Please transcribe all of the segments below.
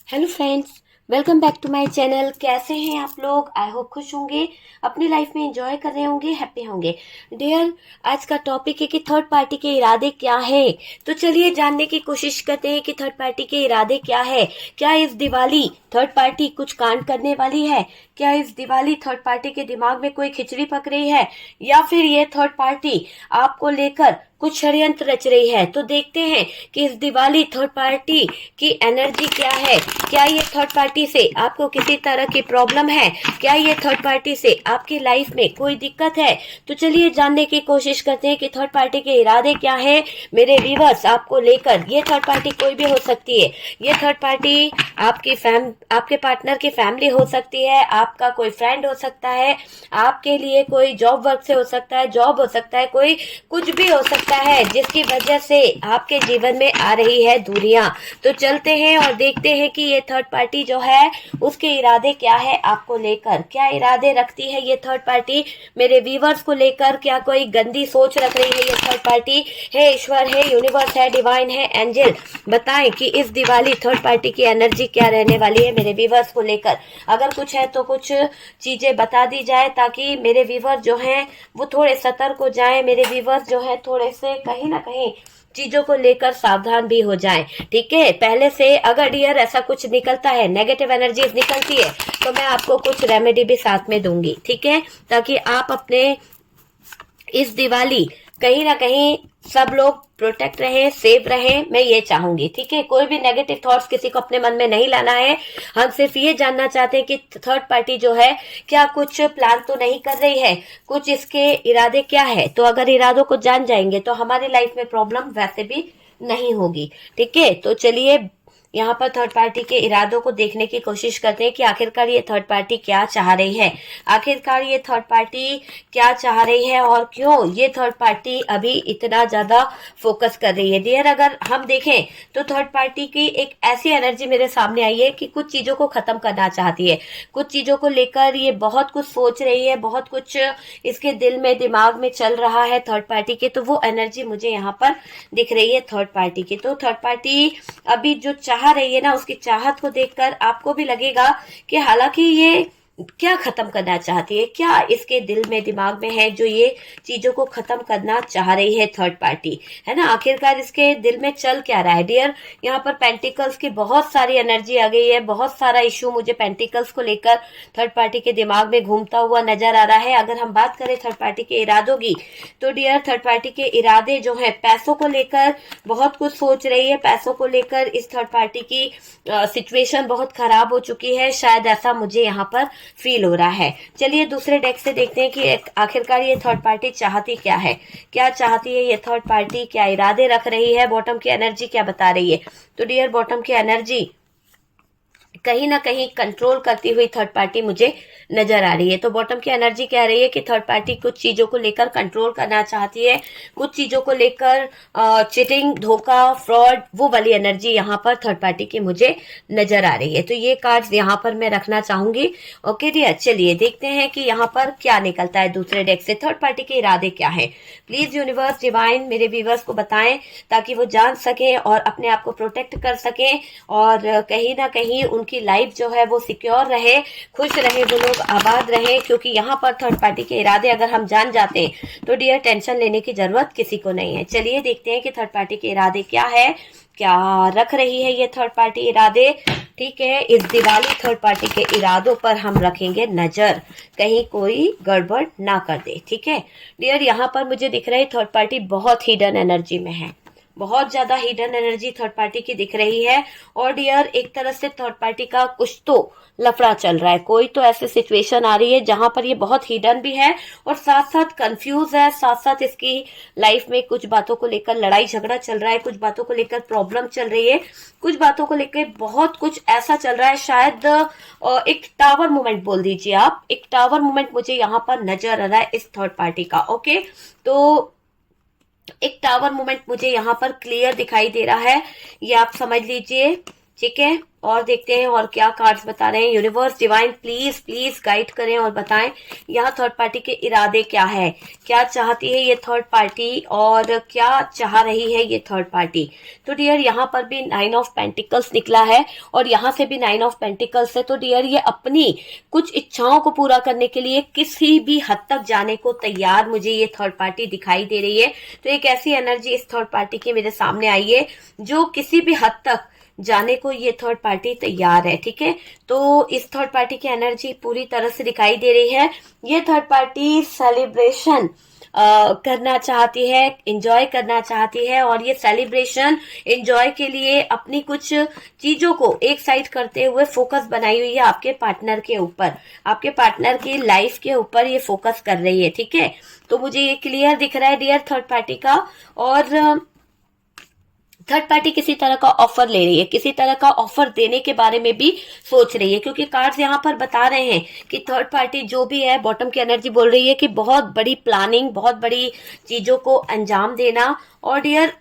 Hello friends, welcome back to my channel. कैसे हैं आप लोग? आई होप खुश होंगे, अपनी लाइफ में एंजॉय कर रहे होंगे, हैप्पी होंगे। डियर, आज का टॉपिक है कि थर्ड पार्टी के इरादे क्या है। तो चलिए जानने की कोशिश करते हैं कि थर्ड पार्टी के इरादे क्या है। क्या इस दिवाली थर्ड पार्टी कुछ कांड करने वाली है? क्या इस दिवाली थर्ड पार्टी के दिमाग में कोई खिचड़ी पक रही है, या फिर ये थर्ड पार्टी आपको लेकर कुछ षड्यंत्र रच रही है? तो देखते हैं कि इस दिवाली थर्ड पार्टी की एनर्जी क्या है। क्या ये थर्ड पार्टी से आपको किसी तरह की प्रॉब्लम है? क्या ये थर्ड पार्टी से आपकी लाइफ में कोई दिक्कत है? तो चलिए जानने की कोशिश करते हैं कि थर्ड पार्टी के इरादे क्या है मेरे व्यूअर्स आपको लेकर। ये थर्ड पार्टी कोई भी हो सकती है। ये थर्ड पार्टी आपके पार्टनर की फैमिली हो सकती है, आपका कोई फ्रेंड हो सकता है, आपके लिए कोई जॉब वर्क से हो सकता है, जॉब हो सकता है, कोई कुछ भी हो सकता है जिसकी वजह से आपके जीवन में आ रही है दूरियां। तो चलते हैं और देखते हैं कि ये थर्ड पार्टी जो है उसके इरादे क्या है आपको लेकर। क्या इरादे रखती है ये थर्ड पार्टी मेरे व्यूवर्स को लेकर? क्या कोई गंदी सोच रख रही है ये थर्ड पार्टी? है ईश्वर, है यूनिवर्स, है डिवाइन, है एंजल, बताएं कि इस दिवाली थर्ड पार्टी की एनर्जी क्या रहने वाली है मेरे व्यूवर्स को लेकर। अगर कुछ है तो कुछ चीजें बता दी जाए ताकि मेरे व्यूवर जो हैं वो थोड़े सतर्क हो जाएं। मेरे व्यूवर्स जो है थोड़े से कहीं ना कहीं चीजों को लेकर सावधान भी हो जाएं। ठीक है, पहले से अगर डियर ऐसा कुछ निकलता है, नेगेटिव एनर्जीज निकलती है, तो मैं आपको कुछ रेमेडी भी साथ में दूंगी। ठीक है, ताकि आप अपने इस दिवाली कहीं ना कहीं सब लोग प्रोटेक्ट रहे, सेफ रहे, मैं ये चाहूंगी। ठीक है, कोई भी नेगेटिव थॉट्स किसी को अपने मन में नहीं लाना है। हम सिर्फ ये जानना चाहते हैं कि थर्ड पार्टी जो है क्या कुछ प्लान तो नहीं कर रही है, कुछ इसके इरादे क्या है। तो अगर इरादों को जान जाएंगे तो हमारी लाइफ में प्रॉब्लम वैसे भी नहीं होगी। ठीक है, तो चलिए यहाँ पर थर्ड पार्टी के इरादों को देखने की कोशिश करते हैं कि आखिरकार ये थर्ड पार्टी क्या चाह रही है। आखिरकार ये थर्ड पार्टी क्या चाह रही है और क्यों ये थर्ड पार्टी अभी इतना ज्यादा फोकस कर रही है। डियर, अगर हम देखें तो थर्ड पार्टी की एक ऐसी एनर्जी मेरे सामने आई है कि कुछ चीजों को खत्म करना चाहती है, कुछ चीजों को लेकर ये बहुत कुछ सोच रही है, बहुत कुछ इसके दिल में दिमाग में चल रहा है थर्ड पार्टी के। तो वो एनर्जी मुझे यहाँ पर दिख रही है थर्ड पार्टी की। तो थर्ड पार्टी अभी जो चाह रही है ना, उसकी चाहत को देखकर आपको भी लगेगा कि हालांकि ये क्या खत्म करना चाहती है, क्या इसके दिल में दिमाग में है जो ये चीजों को खत्म करना चाह रही है थर्ड पार्टी, है ना। आखिरकार इसके दिल में चल क्या रहा है डियर। यहाँ पर पेंटिकल्स की बहुत सारी एनर्जी आ गई है, बहुत सारा इश्यू मुझे पेंटिकल्स को लेकर थर्ड पार्टी के दिमाग में घूमता हुआ नजर आ रहा है। अगर हम बात करें थर्ड पार्टी के इरादों की, तो डियर थर्ड पार्टी के इरादे जो है पैसों को लेकर बहुत कुछ सोच रही है। पैसों को लेकर इस थर्ड पार्टी की सिचुएशन बहुत खराब हो चुकी है, शायद ऐसा मुझे यहाँ पर फील हो रहा है। चलिए दूसरे डेक से देखते हैं कि आखिरकार ये थर्ड पार्टी चाहती क्या है। क्या चाहती है ये थर्ड पार्टी, क्या इरादे रख रही है, बॉटम की एनर्जी क्या बता रही है। तो डियर बॉटम की एनर्जी कहीं ना कहीं कंट्रोल करती हुई थर्ड पार्टी मुझे नजर आ रही है। तो बॉटम की एनर्जी कह रही है कि थर्ड पार्टी कुछ चीजों को लेकर कंट्रोल करना चाहती है, कुछ चीजों को लेकर चिटिंग, धोखा, फ्रॉड, वो वाली एनर्जी यहाँ पर थर्ड पार्टी की मुझे नजर आ रही है। तो ये कार्ड्स यहाँ पर मैं रखना चाहूंगी। ओके डियर, चलिए देखते हैं कि यहाँ पर क्या निकलता है दूसरे डेक से। थर्ड पार्टी के इरादे क्या है? प्लीज यूनिवर्स डिवाइन मेरे व्यूवर्स को बताएं ताकि वो जान सके और अपने आप को प्रोटेक्ट कर सके और कहीं ना कहीं उनकी लाइफ जो है वो सिक्योर रहे, खुश रहे, वो लोग आबाद रहे। क्योंकि यहाँ पर थर्ड पार्टी के इरादे अगर हम जान जाते हैं तो डियर टेंशन लेने की जरूरत किसी को नहीं है। चलिए देखते हैं कि थर्ड पार्टी के इरादे क्या है, क्या रख रही है ये थर्ड पार्टी इरादे। ठीक है, इस दिवाली थर्ड पार्टी के इरादों पर हम रखेंगे नजर, कहीं कोई गड़बड़ ना कर दे। ठीक है डियर, यहाँ पर मुझे दिख रहा है थर्ड पार्टी बहुत हिडन एनर्जी में है, बहुत ज्यादा हिडन एनर्जी थर्ड पार्टी की दिख रही है। और डियर एक तरह से थर्ड पार्टी का कुछ तो लफड़ा चल रहा है, कोई तो ऐसी सिचुएशन आ रही है जहां पर ये बहुत हिडन भी है और साथ साथ कंफ्यूज है, साथ साथ इसकी लाइफ में कुछ बातों को लेकर लड़ाई झगड़ा चल रहा है, कुछ बातों को लेकर प्रॉब्लम चल रही है, कुछ बातों को लेकर बहुत कुछ ऐसा चल रहा है। शायद एक टावर मूवमेंट बोल दीजिए आप, एक टावर मूवमेंट मुझे यहाँ पर नजर आ रहा है इस थर्ड पार्टी का। ओके, तो एक टावर मूवमेंट मुझे यहाँ पर क्लियर दिखाई दे रहा है, ये आप समझ लीजिए। ठीक है, और देखते हैं और क्या कार्ड्स बता रहे हैं। Universe divine please please guide करें और बताएं यहाँ थर्ड पार्टी के इरादे क्या है, क्या चाहती है ये थर्ड पार्टी और क्या चाह रही है ये थर्ड पार्टी। तो डियर यहाँ पर भी 9 ऑफ पेंटिकल्स निकला है और यहाँ से भी 9 ऑफ पेंटिकल्स है। तो डियर ये अपनी कुछ इच्छाओं को पूरा करने के लिए किसी भी हद तक जाने को तैयार मुझे ये थर्ड पार्टी दिखाई दे रही है। तो एक ऐसी एनर्जी इस थर्ड पार्टी की मेरे सामने आई है जो किसी भी हद तक जाने को ये थर्ड पार्टी तैयार है। ठीक है, तो इस थर्ड पार्टी की एनर्जी पूरी तरह से दिखाई दे रही है। ये थर्ड पार्टी सेलिब्रेशन करना चाहती है, एंजॉय करना चाहती है और ये सेलिब्रेशन एंजॉय के लिए अपनी कुछ चीजों को एक साइड करते हुए फोकस बनाई हुई है आपके पार्टनर के ऊपर, आपके पार्टनर की लाइफ के ऊपर ये फोकस कर रही है। ठीक है, तो मुझे ये क्लियर दिख रहा है डियर थर्ड पार्टी का। और थर्ड पार्टी किसी तरह का ऑफर ले रही है, किसी तरह का ऑफर देने के बारे में भी सोच रही है, क्योंकि कार्ड्स यहाँ पर बता रहे हैं कि थर्ड पार्टी जो भी है, बॉटम की एनर्जी बोल रही है कि बहुत बड़ी प्लानिंग, बहुत बड़ी चीजों को अंजाम देना और डियर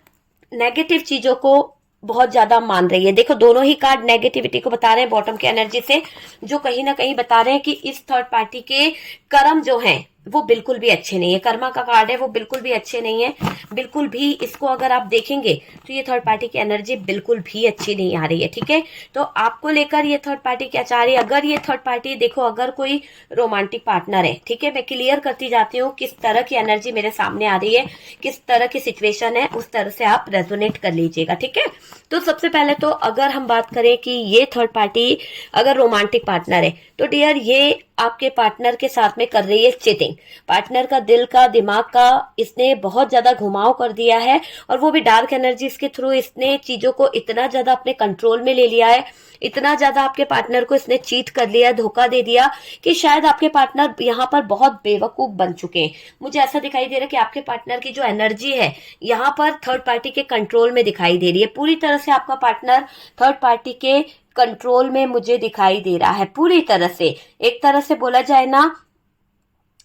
नेगेटिव चीजों को बहुत ज्यादा मान रही है। देखो दोनों ही कार्ड नेगेटिविटी को बता रहे हैं बॉटम की एनर्जी से, जो कहीं ना कहीं बता रहे हैं कि इस थर्ड पार्टी के कर्म जो हैं वो बिल्कुल भी अच्छे नहीं है। कर्मा का कार्ड है, वो बिल्कुल भी अच्छे नहीं है, बिल्कुल भी। इसको अगर आप देखेंगे तो ये थर्ड पार्टी की एनर्जी बिल्कुल भी अच्छी नहीं आ रही है। ठीक है, तो आपको लेकर ये थर्ड पार्टी क्या चाह रही है। अगर ये थर्ड पार्टी, देखो अगर कोई रोमांटिक पार्टनर है, ठीक है, मैं क्लियर करती जाती हूँ किस तरह की एनर्जी मेरे सामने आ रही है, किस तरह की सिचुएशन है, उस तरह से आप रेजोनेट कर लीजिएगा। ठीक है, तो सबसे पहले तो अगर हम बात करें कि ये थर्ड पार्टी अगर रोमांटिक पार्टनर है तो डियर ये आपके पार्टनर के साथ में कर रही है चीटिंग। पार्टनर का दिल का, दिमाग का इसने बहुत ज्यादा घुमाव कर दिया है और वो भी डार्क एनर्जीज के थ्रू इसने चीजों को इतना ज्यादा अपने कंट्रोल में ले लिया है, इतना ज्यादा आपके पार्टनर को इसने चीट कर लिया, धोखा दे दिया कि शायद आपके पार्टनर यहाँ पर बहुत बेवकूफ बन चुके हैं। मुझे ऐसा दिखाई दे रहा है कि आपके पार्टनर की जो एनर्जी है यहाँ पर थर्ड पार्टी के कंट्रोल में दिखाई दे रही है। पूरी तरह से आपका पार्टनर थर्ड पार्टी के कंट्रोल में मुझे दिखाई दे रहा है, पूरी तरह से। एक तरह से बोला जाए ना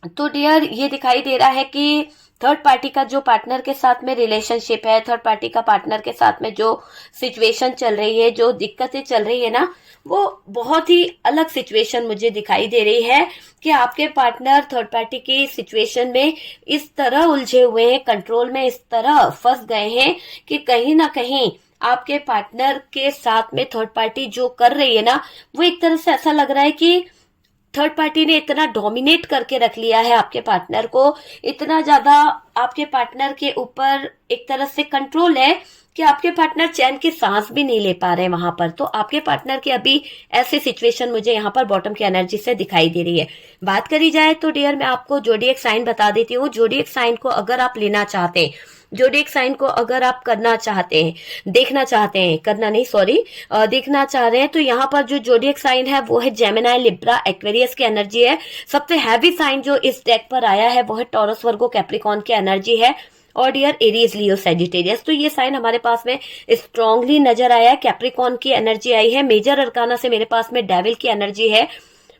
तो डियर ये दिखाई दे रहा है कि थर्ड पार्टी का जो पार्टनर के साथ में रिलेशनशिप है, थर्ड पार्टी का पार्टनर के साथ में जो सिचुएशन चल रही है, जो दिक्कतें चल रही है ना, वो बहुत ही अलग सिचुएशन मुझे दिखाई दे रही है कि आपके पार्टनर थर्ड पार्टी की सिचुएशन में इस तरह उलझे हुए हैं, कंट्रोल में इस तरह फंस गए हैं कि कहीं ना कहीं आपके पार्टनर के साथ में थर्ड पार्टी जो कर रही है ना, वो एक तरह से ऐसा लग रहा है कि थर्ड पार्टी ने इतना डोमिनेट करके रख लिया है आपके पार्टनर को, इतना ज्यादा आपके पार्टनर के ऊपर एक तरह से कंट्रोल है कि आपके पार्टनर चैन की सांस भी नहीं ले पा रहे हैं वहां पर। तो आपके पार्टनर की अभी ऐसी सिचुएशन मुझे यहाँ पर बॉटम की एनर्जी से दिखाई दे रही है। बात करी जाए तो डियर मैं आपको जोडिएक साइन बता देती हूँ। जोडिएक साइन को अगर आप लेना चाहते हैं, जोडिएक साइन को अगर आप करना चाहते हैं, देखना चाहते हैं, करना नहीं सॉरी, देखना चाह रहे हैं, तो यहाँ पर जो जोडिएक साइन है वो है जेमिनी, लिब्रा, एक्वेरियस की एनर्जी है। सबसे हैवी साइन जो इस डेक पर आया है वो है टॉरस, वर्गो, कैप्रिकॉर्न की एनर्जी है और डियर एरीज, लियो, सैजिटेरियस। तो ये साइन हमारे पास में स्ट्रांगली नजर आया है। कैप्रिकॉर्न की एनर्जी आई है। मेजर अरकाना से मेरे पास में डेविल की एनर्जी है।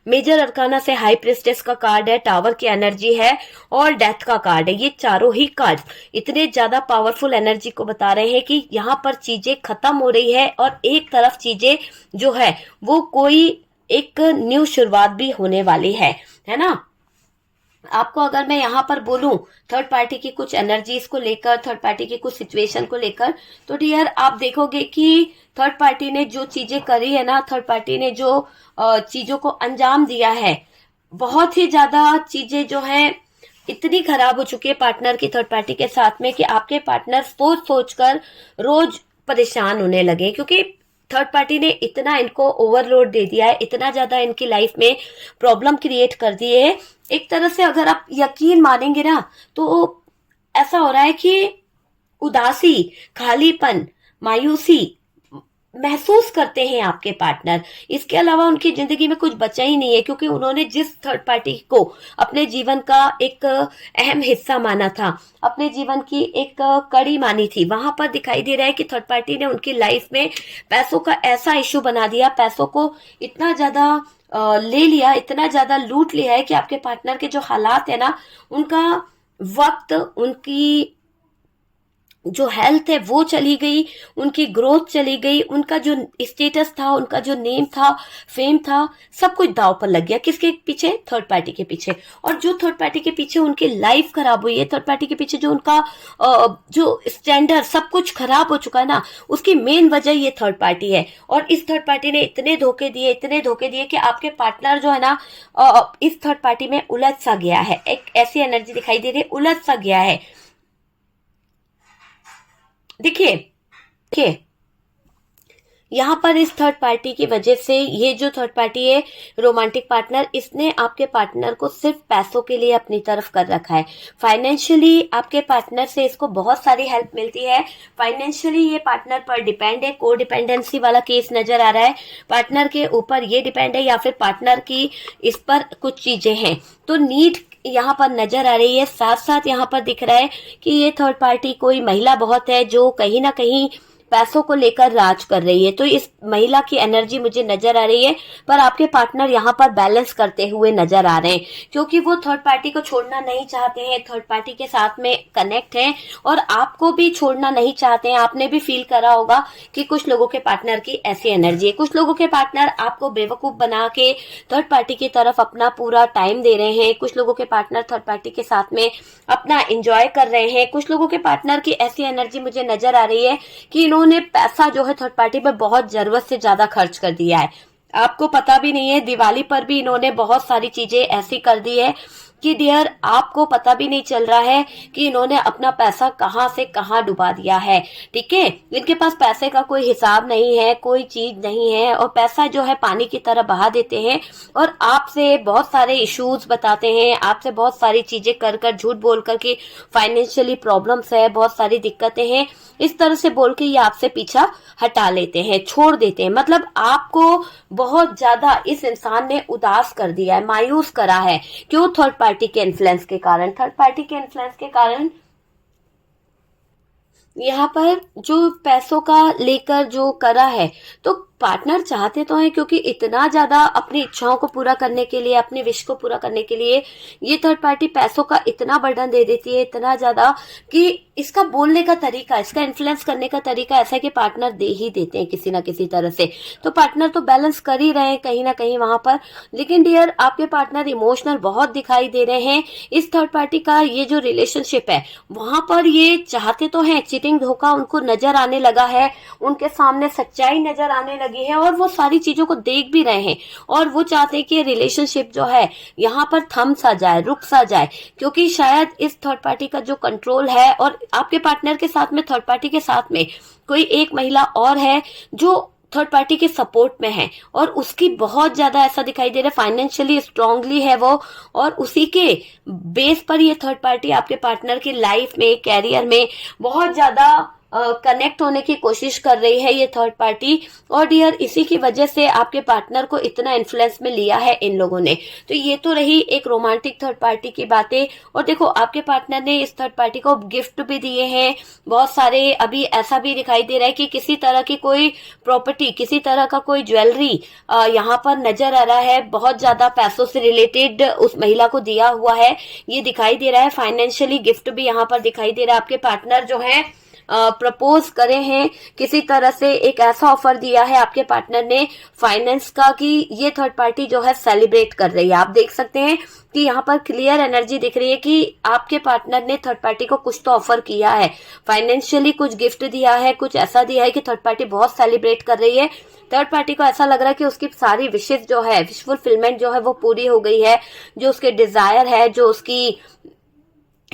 मेजर अरकाना से हाई प्रिस्टेस का कार्ड है, टावर की एनर्जी है और डेथ का कार्ड है। ये चारों ही कार्ड इतने ज्यादा पावरफुल एनर्जी को बता रहे हैं कि यहाँ पर चीजें खत्म हो रही है और एक तरफ चीजें जो है वो कोई एक न्यू शुरुआत भी होने वाली है ना। आपको अगर मैं यहाँ पर बोलूं थर्ड पार्टी की कुछ एनर्जीज को लेकर, थर्ड पार्टी की कुछ सिचुएशन को लेकर, तो डियर आप देखोगे कि थर्ड पार्टी ने जो चीजें करी है ना, थर्ड पार्टी ने जो चीजों को अंजाम दिया है, बहुत ही ज्यादा चीजें जो है इतनी खराब हो चुकी है पार्टनर की थर्ड पार्टी के साथ में कि आपके पार्टनर सोच सोच कर रोज परेशान होने लगे, क्योंकि थर्ड पार्टी ने इतना इनको ओवरलोड दे दिया है, इतना ज्यादा इनकी लाइफ में प्रॉब्लम क्रिएट कर दिए है। एक तरह से अगर आप यकीन मानेंगे ना तो ऐसा हो रहा है कि उदासी, खालीपन, मायूसी महसूस करते हैं आपके पार्टनर। इसके अलावा उनकी जिंदगी में कुछ बचा ही नहीं है, क्योंकि उन्होंने जिस थर्ड पार्टी को अपने जीवन का एक अहम हिस्सा माना था, अपने जीवन की एक कड़ी मानी थी, वहां पर दिखाई दे रहा है कि थर्ड पार्टी ने उनकी लाइफ में पैसों का ऐसा इशू बना दिया, पैसों को इतना ज्यादा ले लिया, इतना ज्यादा लूट लिया है कि आपके पार्टनर के जो हालात है ना, उनका वक्त, उनकी जो हेल्थ है वो चली गई, उनकी ग्रोथ चली गई, उनका जो स्टेटस था, उनका जो नेम था, फेम था, सब कुछ दांव पर लग गया। किसके पीछे? थर्ड पार्टी के पीछे। और जो थर्ड पार्टी के पीछे उनकी लाइफ खराब हुई है, थर्ड पार्टी के पीछे जो उनका जो स्टैंडर्ड सब कुछ खराब हो चुका है ना, उसकी मेन वजह ये थर्ड पार्टी है। और इस थर्ड पार्टी ने इतने धोखे दिए, इतने धोखे दिए कि आपके पार्टनर जो है ना इस थर्ड पार्टी में उलझ सा गया है। एक ऐसी एनर्जी दिखाई दे रही है, उलझ सा गया है। देखिए देखिए, यहाँ पर इस थर्ड पार्टी की वजह से, ये जो थर्ड पार्टी है रोमांटिक पार्टनर, इसने आपके पार्टनर को सिर्फ पैसों के लिए अपनी तरफ कर रखा है। फाइनेंशियली आपके पार्टनर से इसको बहुत सारी हेल्प मिलती है। फाइनेंशियली ये पार्टनर पर डिपेंड है, को डिपेंडेंसी वाला केस नजर आ रहा है। पार्टनर के ऊपर ये डिपेंड है या फिर पार्टनर की इस पर कुछ चीजें हैं, तो नीड यहाँ पर नजर आ रही है। साथ साथ यहाँ पर दिख रहा है कि ये थर्ड पार्टी कोई महिला बहुत है जो कहीं ना कहीं पैसों को लेकर राज कर रही है। तो इस महिला की एनर्जी मुझे नजर आ रही है, पर आपके पार्टनर यहाँ पर बैलेंस करते हुए नजर आ रहे हैं, क्योंकि वो थर्ड पार्टी को छोड़ना नहीं चाहते हैं, थर्ड पार्टी के साथ में कनेक्ट हैं और आपको भी छोड़ना नहीं चाहते हैं। आपने भी फील करा होगा कि कुछ लोगों के पार्टनर की ऐसी एनर्जी है। कुछ लोगों के पार्टनर आपको बेवकूफ बना के थर्ड पार्टी की तरफ अपना पूरा टाइम दे रहे हैं। कुछ लोगों के पार्टनर थर्ड पार्टी के साथ में अपना एंजॉय कर रहे हैं। कुछ लोगों के पार्टनर की ऐसी एनर्जी मुझे नजर आ रही है कि इन्होंने पैसा जो है थर्ड पार्टी पर बहुत जरूरत से ज्यादा खर्च कर दिया है। आपको पता भी नहीं है, दिवाली पर भी इन्होंने बहुत सारी चीजें ऐसी कर दी है कि डियर आपको पता भी नहीं चल रहा है कि इन्होंने अपना पैसा कहां से कहां डुबा दिया है। ठीक है, इनके पास पैसे का कोई हिसाब नहीं है, कोई चीज नहीं है, और पैसा जो है पानी की तरह बहा देते हैं और आपसे बहुत सारे इश्यूज बताते हैं, आपसे बहुत सारी चीजें कर कर झूठ बोल कर के फाइनेंशियली प्रॉब्लम्स है, बहुत सारी दिक्कतें हैं, इस तरह से बोल के ये आपसे पीछा हटा लेते हैं, छोड़ देते हैं। मतलब आपको बहुत ज्यादा इस इंसान ने उदास कर दिया है, मायूस करा है। क्यों? थर्ड पार्टी के इन्फ्लुएंस के कारण। थर्ड पार्टी के इन्फ्लुएंस के कारण यहाँ पर जो पैसों का लेकर जो करा है, तो पार्टनर चाहते तो हैं, क्योंकि इतना ज्यादा अपनी इच्छाओं को पूरा करने के लिए, अपने विश को पूरा करने के लिए ये थर्ड पार्टी पैसों का इतना बर्डन दे देती है, इतना ज्यादा कि इसका बोलने का तरीका, इसका इन्फ्लुएंस करने का तरीका ऐसा है कि पार्टनर दे ही देते हैं किसी ना किसी तरह से। तो पार्टनर तो बैलेंस कर ही रहे हैं कहीं ना कहीं वहां पर, लेकिन डियर आपके पार्टनर इमोशनल बहुत दिखाई दे रहे हैं। इस थर्ड पार्टी का ये जो रिलेशनशिप है वहां पर ये चाहते तो हैं, चीटिंग धोखा उनको नजर आने लगा है, उनके सामने सच्चाई नजर आने लगी है और वो सारी चीजों को देख भी रहे हैं और वो चाहते हैं कि रिलेशनशिप जो है यहाँ पर थम सा जाए, रुक सा जाए, क्योंकि शायद इस थर्ड पार्टी का जो कंट्रोल है, और आपके पार्टनर के साथ में थर्ड पार्टी के साथ में कोई एक महिला और है जो थर्ड पार्टी के सपोर्ट में है और उसकी बहुत ज्यादा ऐसा दिखाई दे रहा है फाइनेंशियली स्ट्रांगली है वो, और उसी के बेस पर ये थर्ड पार्टी आपके पार्टनर की लाइफ में, कैरियर में बहुत ज्यादा कनेक्ट होने की कोशिश कर रही है ये थर्ड पार्टी। और डियर इसी की वजह से आपके पार्टनर को इतना इन्फ्लुएंस में लिया है इन लोगों ने। तो ये तो रही एक रोमांटिक थर्ड पार्टी की बातें। और देखो आपके पार्टनर ने इस थर्ड पार्टी को गिफ्ट भी दिए हैं बहुत सारे। अभी ऐसा भी दिखाई दे रहा है कि किसी तरह की कोई प्रॉपर्टी, किसी तरह का कोई ज्वेलरी यहाँ पर नजर आ रहा है, बहुत ज्यादा पैसों से रिलेटेड उस महिला को दिया हुआ है, ये दिखाई दे रहा है। फाइनेंशियली गिफ्ट भी यहाँ पर दिखाई दे रहा है। आपके पार्टनर जो है प्रपोज करे हैं, किसी तरह से एक ऐसा ऑफर दिया है आपके पार्टनर ने फाइनेंस का कि ये थर्ड पार्टी जो है सेलिब्रेट कर रही है। आप देख सकते हैं कि यहाँ पर क्लियर एनर्जी दिख रही है कि आपके पार्टनर ने थर्ड पार्टी को कुछ तो ऑफर किया है, फाइनेंशियली कुछ गिफ्ट दिया है, कुछ ऐसा दिया है कि थर्ड पार्टी बहुत सेलिब्रेट कर रही है। थर्ड पार्टी को ऐसा लग रहा है कि उसकी सारी विशेष जो है, विश फुलफिलमेंट जो है वो पूरी हो गई है, जो उसके डिजायर है, जो उसकी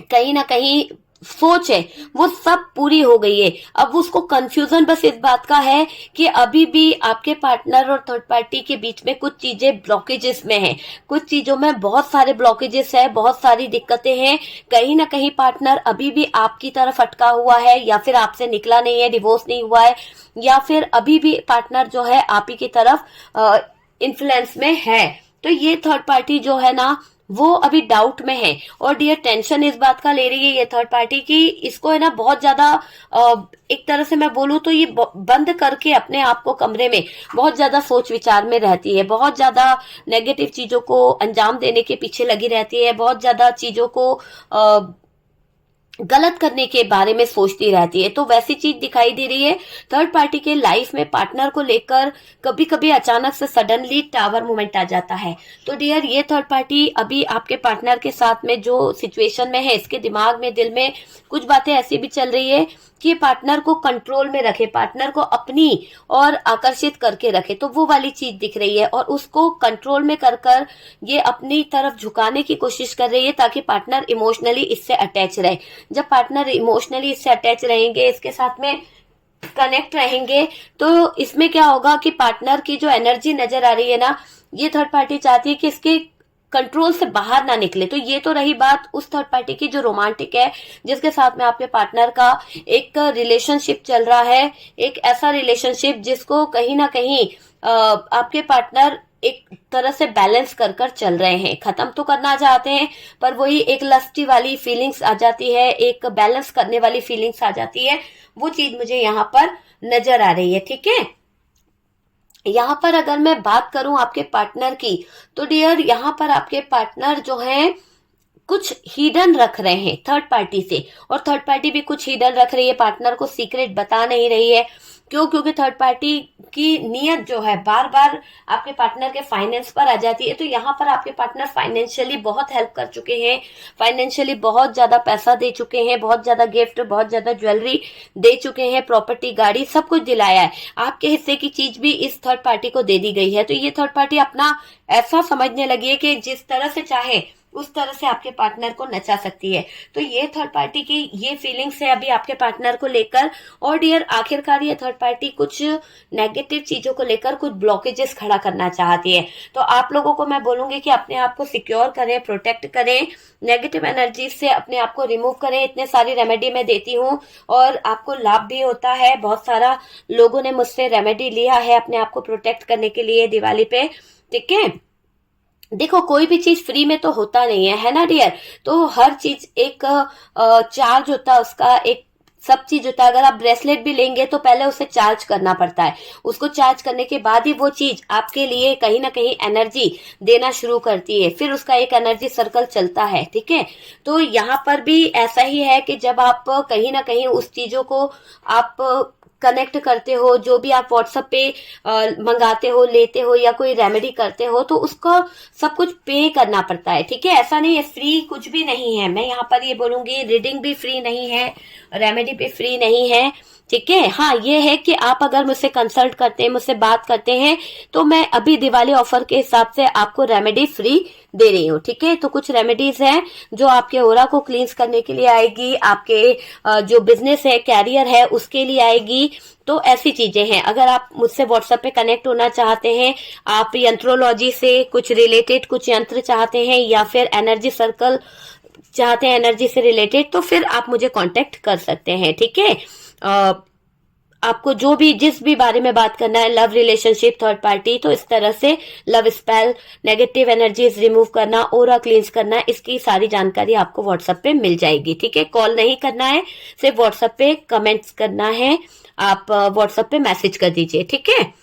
कहीं ना कहीं सोच है, वो सब पूरी हो गई है। अब उसको कंफ्यूजन बस इस बात का है कि अभी भी आपके पार्टनर और थर्ड पार्टी के बीच में कुछ चीजें ब्लॉकेजेस में हैं, कुछ चीजों में बहुत सारे ब्लॉकेजेस है, बहुत सारी दिक्कतें हैं। कहीं ना कहीं पार्टनर अभी भी आपकी तरफ अटका हुआ है, या फिर आपसे निकला नहीं है, डिवोर्स नहीं हुआ है, या फिर अभी भी पार्टनर जो है आप ही की तरफ इन्फ्लुएंस में है। तो ये थर्ड पार्टी जो है ना वो अभी डाउट में है। और डियर टेंशन इस बात का ले रही है ये थर्ड पार्टी की इसको है ना बहुत ज्यादा एक तरह से मैं बोलूं तो ये बंद करके अपने आप को कमरे में बहुत ज्यादा सोच विचार में रहती है, बहुत ज्यादा नेगेटिव चीजों को अंजाम देने के पीछे लगी रहती है, बहुत ज्यादा चीजों को गलत करने के बारे में सोचती रहती है। तो वैसी चीज दिखाई दे रही है थर्ड पार्टी के लाइफ में पार्टनर को लेकर। कभी कभी अचानक से सडनली टावर मोमेंट आ जाता है। तो डियर, ये थर्ड पार्टी अभी आपके पार्टनर के साथ में जो सिचुएशन में है, इसके दिमाग में, दिल में कुछ बातें ऐसी भी चल रही है कि पार्टनर को कंट्रोल में रखे, पार्टनर को अपनी और आकर्षित करके रखे। तो वो वाली चीज दिख रही है और उसको कंट्रोल में कर कर ये अपनी तरफ झुकाने की कोशिश कर रही है ताकि पार्टनर इमोशनली इससे अटैच रहे। जब पार्टनर इमोशनली इससे अटैच रहेंगे, इसके साथ में कनेक्ट रहेंगे, तो इसमें क्या होगा कि पार्टनर की जो एनर्जी नजर आ रही है ना, ये थर्ड पार्टी चाहती है कि इसके कंट्रोल से बाहर ना निकले। तो ये तो रही बात उस थर्ड पार्टी की जो रोमांटिक है, जिसके साथ में आपके पार्टनर का एक रिलेशनशिप चल रहा है, एक ऐसा रिलेशनशिप जिसको कहीं ना कहीं आपके पार्टनर एक तरह से बैलेंस कर कर चल रहे हैं। खत्म तो करना चाहते हैं, पर वही एक लस्टी वाली फीलिंग्स आ जाती है, एक बैलेंस करने वाली फीलिंग्स आ जाती है। वो चीज मुझे यहाँ पर नजर आ रही है। ठीक है, यहाँ पर अगर मैं बात करूं आपके पार्टनर की, तो डियर यहाँ पर आपके पार्टनर जो हैं कुछ हिडन रख रहे हैं थर्ड पार्टी से, और थर्ड पार्टी भी कुछ हिडन रख रही है, पार्टनर को सीक्रेट बता नहीं रही है। क्यों? क्योंकि थर्ड पार्टी की नीयत जो है बार बार आपके पार्टनर के फाइनेंस पर आ जाती है। तो यहाँ पर आपके पार्टनर फाइनेंशियली बहुत हेल्प कर चुके हैं, फाइनेंशियली बहुत ज्यादा पैसा दे चुके हैं, बहुत ज्यादा गिफ्ट, बहुत ज्यादा ज्वेलरी दे चुके हैं, प्रॉपर्टी, गाड़ी, सब कुछ दिलाया है। आपके हिस्से की चीज भी इस थर्ड पार्टी को दे दी गई है। तो ये थर्ड पार्टी अपना ऐसा समझने लगी है कि जिस तरह से चाहे उस तरह से आपके पार्टनर को नचा सकती है। तो ये थर्ड पार्टी की ये फीलिंग्स है अभी आपके पार्टनर को लेकर। और डियर, आखिरकार ये थर्ड पार्टी कुछ नेगेटिव चीजों को लेकर कुछ ब्लॉकेजेस खड़ा करना चाहती है। तो आप लोगों को मैं बोलूंगी कि अपने आप को सिक्योर करें, प्रोटेक्ट करें, नेगेटिव एनर्जी से अपने आप को रिमूव करें। इतने सारी रेमेडी मैं देती हूँ और आपको लाभ भी होता है। बहुत सारा लोगों ने मुझसे रेमेडी लिया है अपने आप को प्रोटेक्ट करने के लिए दिवाली पे। ठीक है, देखो कोई भी चीज फ्री में तो होता नहीं है ना डियर। तो हर चीज एक चार्ज होता है उसका, एक सब चीज होता है। अगर आप ब्रेसलेट भी लेंगे तो पहले उसे चार्ज करना पड़ता है, उसको चार्ज करने के बाद ही वो चीज आपके लिए कहीं ना कहीं एनर्जी देना शुरू करती है, फिर उसका एक एनर्जी सर्कल चलता है। ठीक है, तो यहाँ पर भी ऐसा ही है कि जब आप कहीं ना कहीं उस चीजों को आप कनेक्ट करते हो, जो भी आप व्हाट्सएप पे मंगाते हो, लेते हो या कोई रेमेडी करते हो, तो उसका सब कुछ पे करना पड़ता है। ठीक है, ऐसा नहीं है फ्री कुछ भी नहीं है। मैं यहाँ पर ये बोलूंगी रीडिंग भी फ्री नहीं है, रेमेडी भी फ्री नहीं है। ठीक है, हाँ ये है कि आप अगर मुझसे कंसल्ट करते हैं, मुझसे बात करते हैं, तो मैं अभी दिवाली ऑफर के हिसाब से आपको रेमेडी फ्री दे रही हूँ। ठीक है, तो कुछ रेमेडीज हैं जो आपके ओरा को क्लींस करने के लिए आएगी, आपके जो बिजनेस है, कैरियर है, उसके लिए आएगी। तो ऐसी चीजें हैं। अगर आप मुझसे व्हाट्सएप पे कनेक्ट होना चाहते हैं, आप यंत्रोलॉजी से कुछ रिलेटेड कुछ यंत्र चाहते हैं या फिर एनर्जी सर्कल चाहते हैं एनर्जी से रिलेटेड, तो फिर आप मुझे कांटेक्ट कर सकते हैं। ठीक है, आपको जो भी जिस भी बारे में बात करना है, लव रिलेशनशिप, थर्ड पार्टी, तो इस तरह से love spell, negative energies remove करना, ओरा क्लींस करना, इसकी सारी जानकारी आपको व्हाट्सएप पे मिल जाएगी। ठीक है, कॉल नहीं करना है, सिर्फ व्हाट्सएप पे कमेंट्स करना है, आप व्हाट्सएप पे मैसेज कर दीजिए। ठीक है,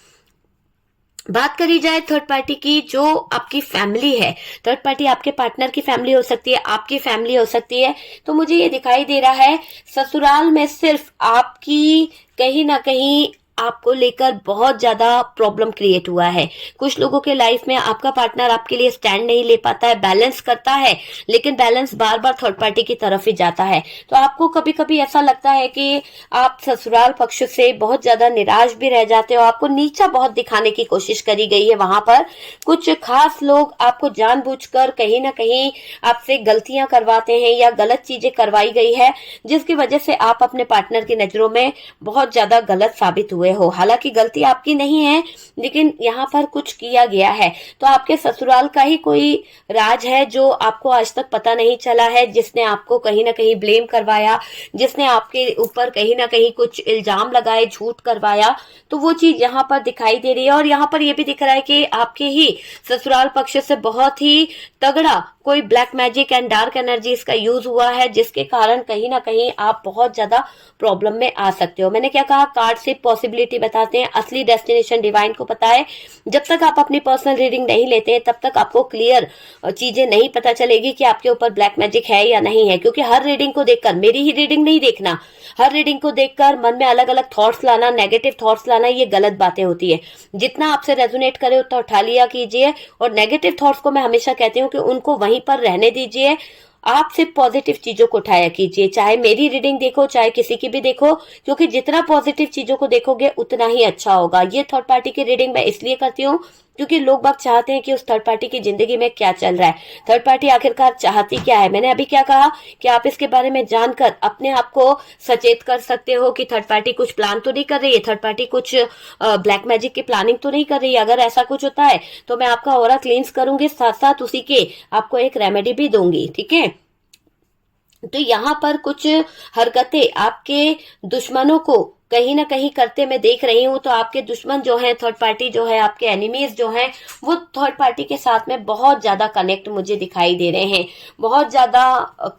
बात करी जाए थर्ड पार्टी की, जो आपकी फैमिली है, थर्ड पार्टी आपके पार्टनर की फैमिली हो सकती है, आपकी फैमिली हो सकती है। तो मुझे ये दिखाई दे रहा है ससुराल में सिर्फ आपकी कहीं ना कहीं आपको लेकर बहुत ज्यादा प्रॉब्लम क्रिएट हुआ है। कुछ लोगों के लाइफ में आपका पार्टनर आपके लिए स्टैंड नहीं ले पाता है, बैलेंस करता है, लेकिन बैलेंस बार बार थर्ड पार्टी की तरफ ही जाता है। तो आपको कभी कभी ऐसा लगता है कि आप ससुराल पक्ष से बहुत ज्यादा निराश भी रह जाते हो, आपको नीचा बहुत दिखाने की कोशिश करी गई है। वहां पर कुछ खास लोग आपको जानबूझकर कहीं ना कहीं आपसे गलतियां करवाते हैं या गलत चीजें करवाई गई है, जिसकी वजह से आप अपने पार्टनर की नजरों में बहुत ज्यादा गलत साबित हुए हो। हालांकि गलती आपकी नहीं है, लेकिन यहाँ पर कुछ किया गया है। तो आपके ससुराल का ही कोई राज है जो आपको आज तक पता नहीं चला है, जिसने आपको कहीं ना कहीं ब्लेम करवाया, जिसने आपके ऊपर कहीं ना कहीं कुछ इल्जाम लगाए, झूठ करवाया। तो वो चीज यहाँ पर दिखाई दे रही है। और यहाँ पर ये भी दिख रहा है कि आपके ही ससुराल पक्ष से बहुत ही तगड़ा कोई black magic and dark energy इसका यूज हुआ है, जिसके कारण कहीं ना कहीं आप बहुत ज्यादा प्रॉब्लम में आ सकते हो। मैंने क्या कहा, कार्ड से पॉसिबिलिटी बताते हैं, असली डेस्टिनेशन डिवाइन को पता है। जब तक आप अपनी पर्सनल रीडिंग नहीं लेते हैं तब तक आपको क्लियर चीजें नहीं पता चलेगी कि आपके ऊपर ब्लैक मैजिक है या नहीं है। क्योंकि हर रीडिंग को देखकर, मेरी ही रीडिंग नहीं देखना, हर रीडिंग को देखकर मन में अलग अलग थॉट्स लाना, नेगेटिव थॉट्स लाना, ये गलत बातें होती है। जितना आपसे रेजोनेट करे उतना उठा लिया कीजिए, और नेगेटिव थॉट्स को मैं हमेशा कहती हूँ कि उनको वहीं पर रहने दीजिए। आप सिर्फ पॉजिटिव चीजों को उठाया कीजिए, चाहे मेरी रीडिंग देखो चाहे किसी की भी देखो, क्योंकि जितना पॉजिटिव चीजों को देखोगे उतना ही अच्छा होगा। ये थर्ड पार्टी की रीडिंग मैं इसलिए करती हूँ क्योंकि लोग बाग चाहते हैं कि उस थर्ड पार्टी की जिंदगी में क्या चल रहा है, थर्ड पार्टी आखिरकार चाहती क्या है। मैंने अभी क्या कहा कि आप इसके बारे में जानकर अपने आप को सचेत कर सकते हो कि थर्ड पार्टी कुछ प्लान तो नहीं कर रही है, थर्ड पार्टी कुछ ब्लैक मैजिक की प्लानिंग तो नहीं कर रही है। अगर ऐसा कुछ होता है तो मैं आपका ऑरा क्लींस करूंगी, साथ साथ उसी के आपको एक रेमेडी भी दूंगी, ठीक है। तो यहाँ पर कुछ हरकतें आपके दुश्मनों को कहीं ना कहीं करते मैं देख रही हूँ। तो आपके दुश्मन जो है, थर्ड पार्टी जो है, आपके एनिमीज जो हैं, वो थर्ड पार्टी के साथ में बहुत ज्यादा कनेक्ट मुझे दिखाई दे रहे हैं, बहुत ज्यादा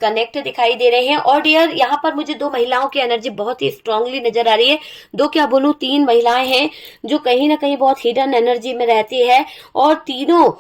कनेक्ट दिखाई दे रहे हैं। और डियर, यहाँ पर मुझे दो महिलाओं की एनर्जी बहुत ही स्ट्रांगली नजर आ रही है। दो क्या बोलूं, तीन महिलाएं हैं जो कहीं ना कहीं बहुत हिडन एनर्जी में रहती है। और तीनों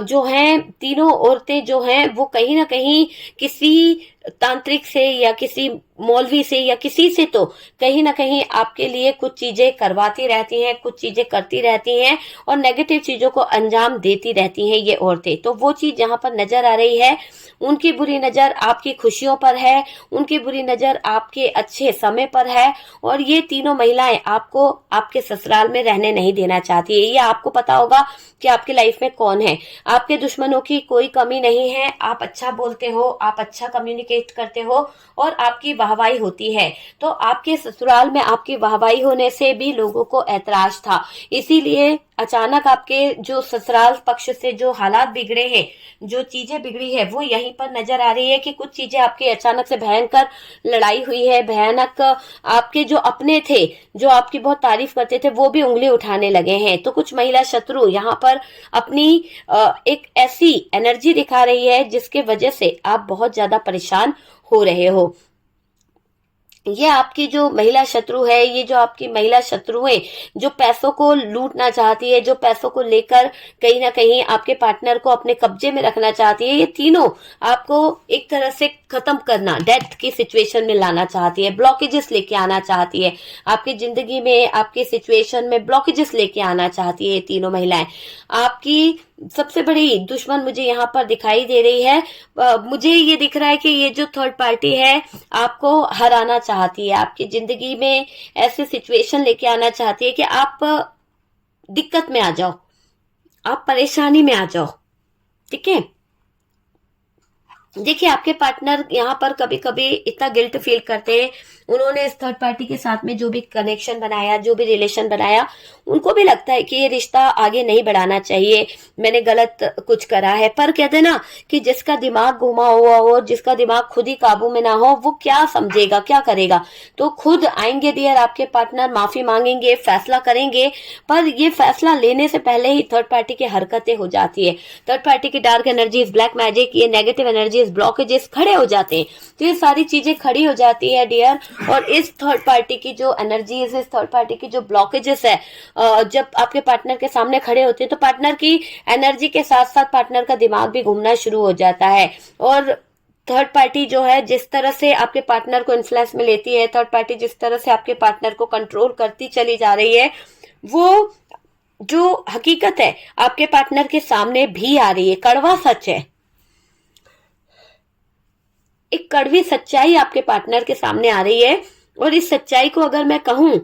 जो हैं, तीनों औरतें जो हैं, वो कहीं ना कहीं किसी तांत्रिक से या किसी मौलवी से या किसी से तो कहीं ना कहीं आपके लिए कुछ चीजें करवाती रहती हैं, कुछ चीजें करती रहती हैं और नेगेटिव चीजों को अंजाम देती रहती हैं ये औरतें। तो वो चीज यहाँ पर नजर आ रही है। उनकी बुरी नजर आपकी खुशियों पर है, उनकी बुरी नजर आपके अच्छे समय पर है। और ये तीनों महिलाएं आपको आपके ससुराल में रहने नहीं देना चाहती है। ये आपको पता होगा कि आपकी लाइफ में कौन है। आपके दुश्मनों की कोई कमी नहीं है, आप अच्छा बोलते हो, आप अच्छा कम्युनिकेट करते हो और आपकी वाहवाही होती है। तो आपके ससुराल में आपकी वाहवाही होने से भी लोगों को ऐतराज था, इसीलिए अचानक आपके जो ससुराल पक्ष से जो हालात बिगड़े हैं, जो चीजें बिगड़ी है, वो यहीं पर नजर आ रही है कि कुछ चीजें आपकी अचानक से भयंकर लड़ाई हुई है, भयानक। आपके जो अपने थे, जो आपकी बहुत तारीफ करते थे, वो भी उंगली उठाने लगे हैं। तो कुछ महिला शत्रु यहाँ पर अपनी एक ऐसी एनर्जी दिखा रही है जिसके वजह से आप बहुत ज्यादा परेशान हो रहे हो। ये आपकी जो महिला शत्रु है, ये जो आपकी महिला शत्रुएं जो पैसों को लूटना चाहती है, जो पैसों को लेकर कहीं ना कहीं आपके पार्टनर को अपने कब्जे में रखना चाहती है, ये तीनों आपको एक तरह से खत्म करना, डेथ की सिचुएशन में लाना चाहती है, ब्लॉकेजेस लेके आना चाहती है आपकी जिंदगी में, आपके सिचुएशन में ब्लॉकेजेस लेके आना चाहती है ये तीनों महिलाएं। आपकी सबसे बड़ी दुश्मन मुझे यहाँ पर दिखाई दे रही है। मुझे ये दिख रहा है कि ये जो थर्ड पार्टी है आपको हराना चाहती है, आपकी जिंदगी में ऐसे सिचुएशन लेके आना चाहती है कि आप दिक्कत में आ जाओ, आप परेशानी में आ जाओ, ठीक है। देखिए, आपके पार्टनर यहाँ पर कभी कभी इतना गिल्ट फील करते हैं, उन्होंने इस थर्ड पार्टी के साथ में जो भी कनेक्शन बनाया, जो भी रिलेशन बनाया, उनको भी लगता है कि ये रिश्ता आगे नहीं बढ़ाना चाहिए, मैंने गलत कुछ करा है। पर कहते ना कि जिसका दिमाग घुमा हुआ हो, जिसका दिमाग खुद ही काबू में ना हो, वो क्या समझेगा, क्या करेगा। तो खुद आएंगे डियर आपके पार्टनर, माफी मांगेंगे, फैसला करेंगे, पर ये फैसला लेने से पहले ही थर्ड पार्टी की हरकतें हो जाती है। थर्ड पार्टी की डार्क एनर्जीज, ब्लैक मैजिक, ये नेगेटिव एनर्जीज, ब्लॉकेजेस खड़े हो जाते हैं। तो ये सारी चीजें खड़ी हो जाती है डियर। और इस थर्ड पार्टी की जो एनर्जीज, इस थर्ड पार्टी की जो ब्लॉकेजेस है, जब आपके पार्टनर के सामने खड़े होते हैं तो पार्टनर की एनर्जी के साथ साथ पार्टनर का दिमाग भी घूमना शुरू हो जाता है। और थर्ड पार्टी जो है जिस तरह से आपके पार्टनर को इन्फ्लुएंस में लेती है, थर्ड पार्टी जिस तरह से आपके पार्टनर को कंट्रोल करती चली जा रही है, वो जो हकीकत है आपके पार्टनर के सामने भी आ रही है। कड़वा सच है, एक कड़वी सच्चाई आपके पार्टनर के सामने आ रही है। और इस सच्चाई को अगर मैं कहूं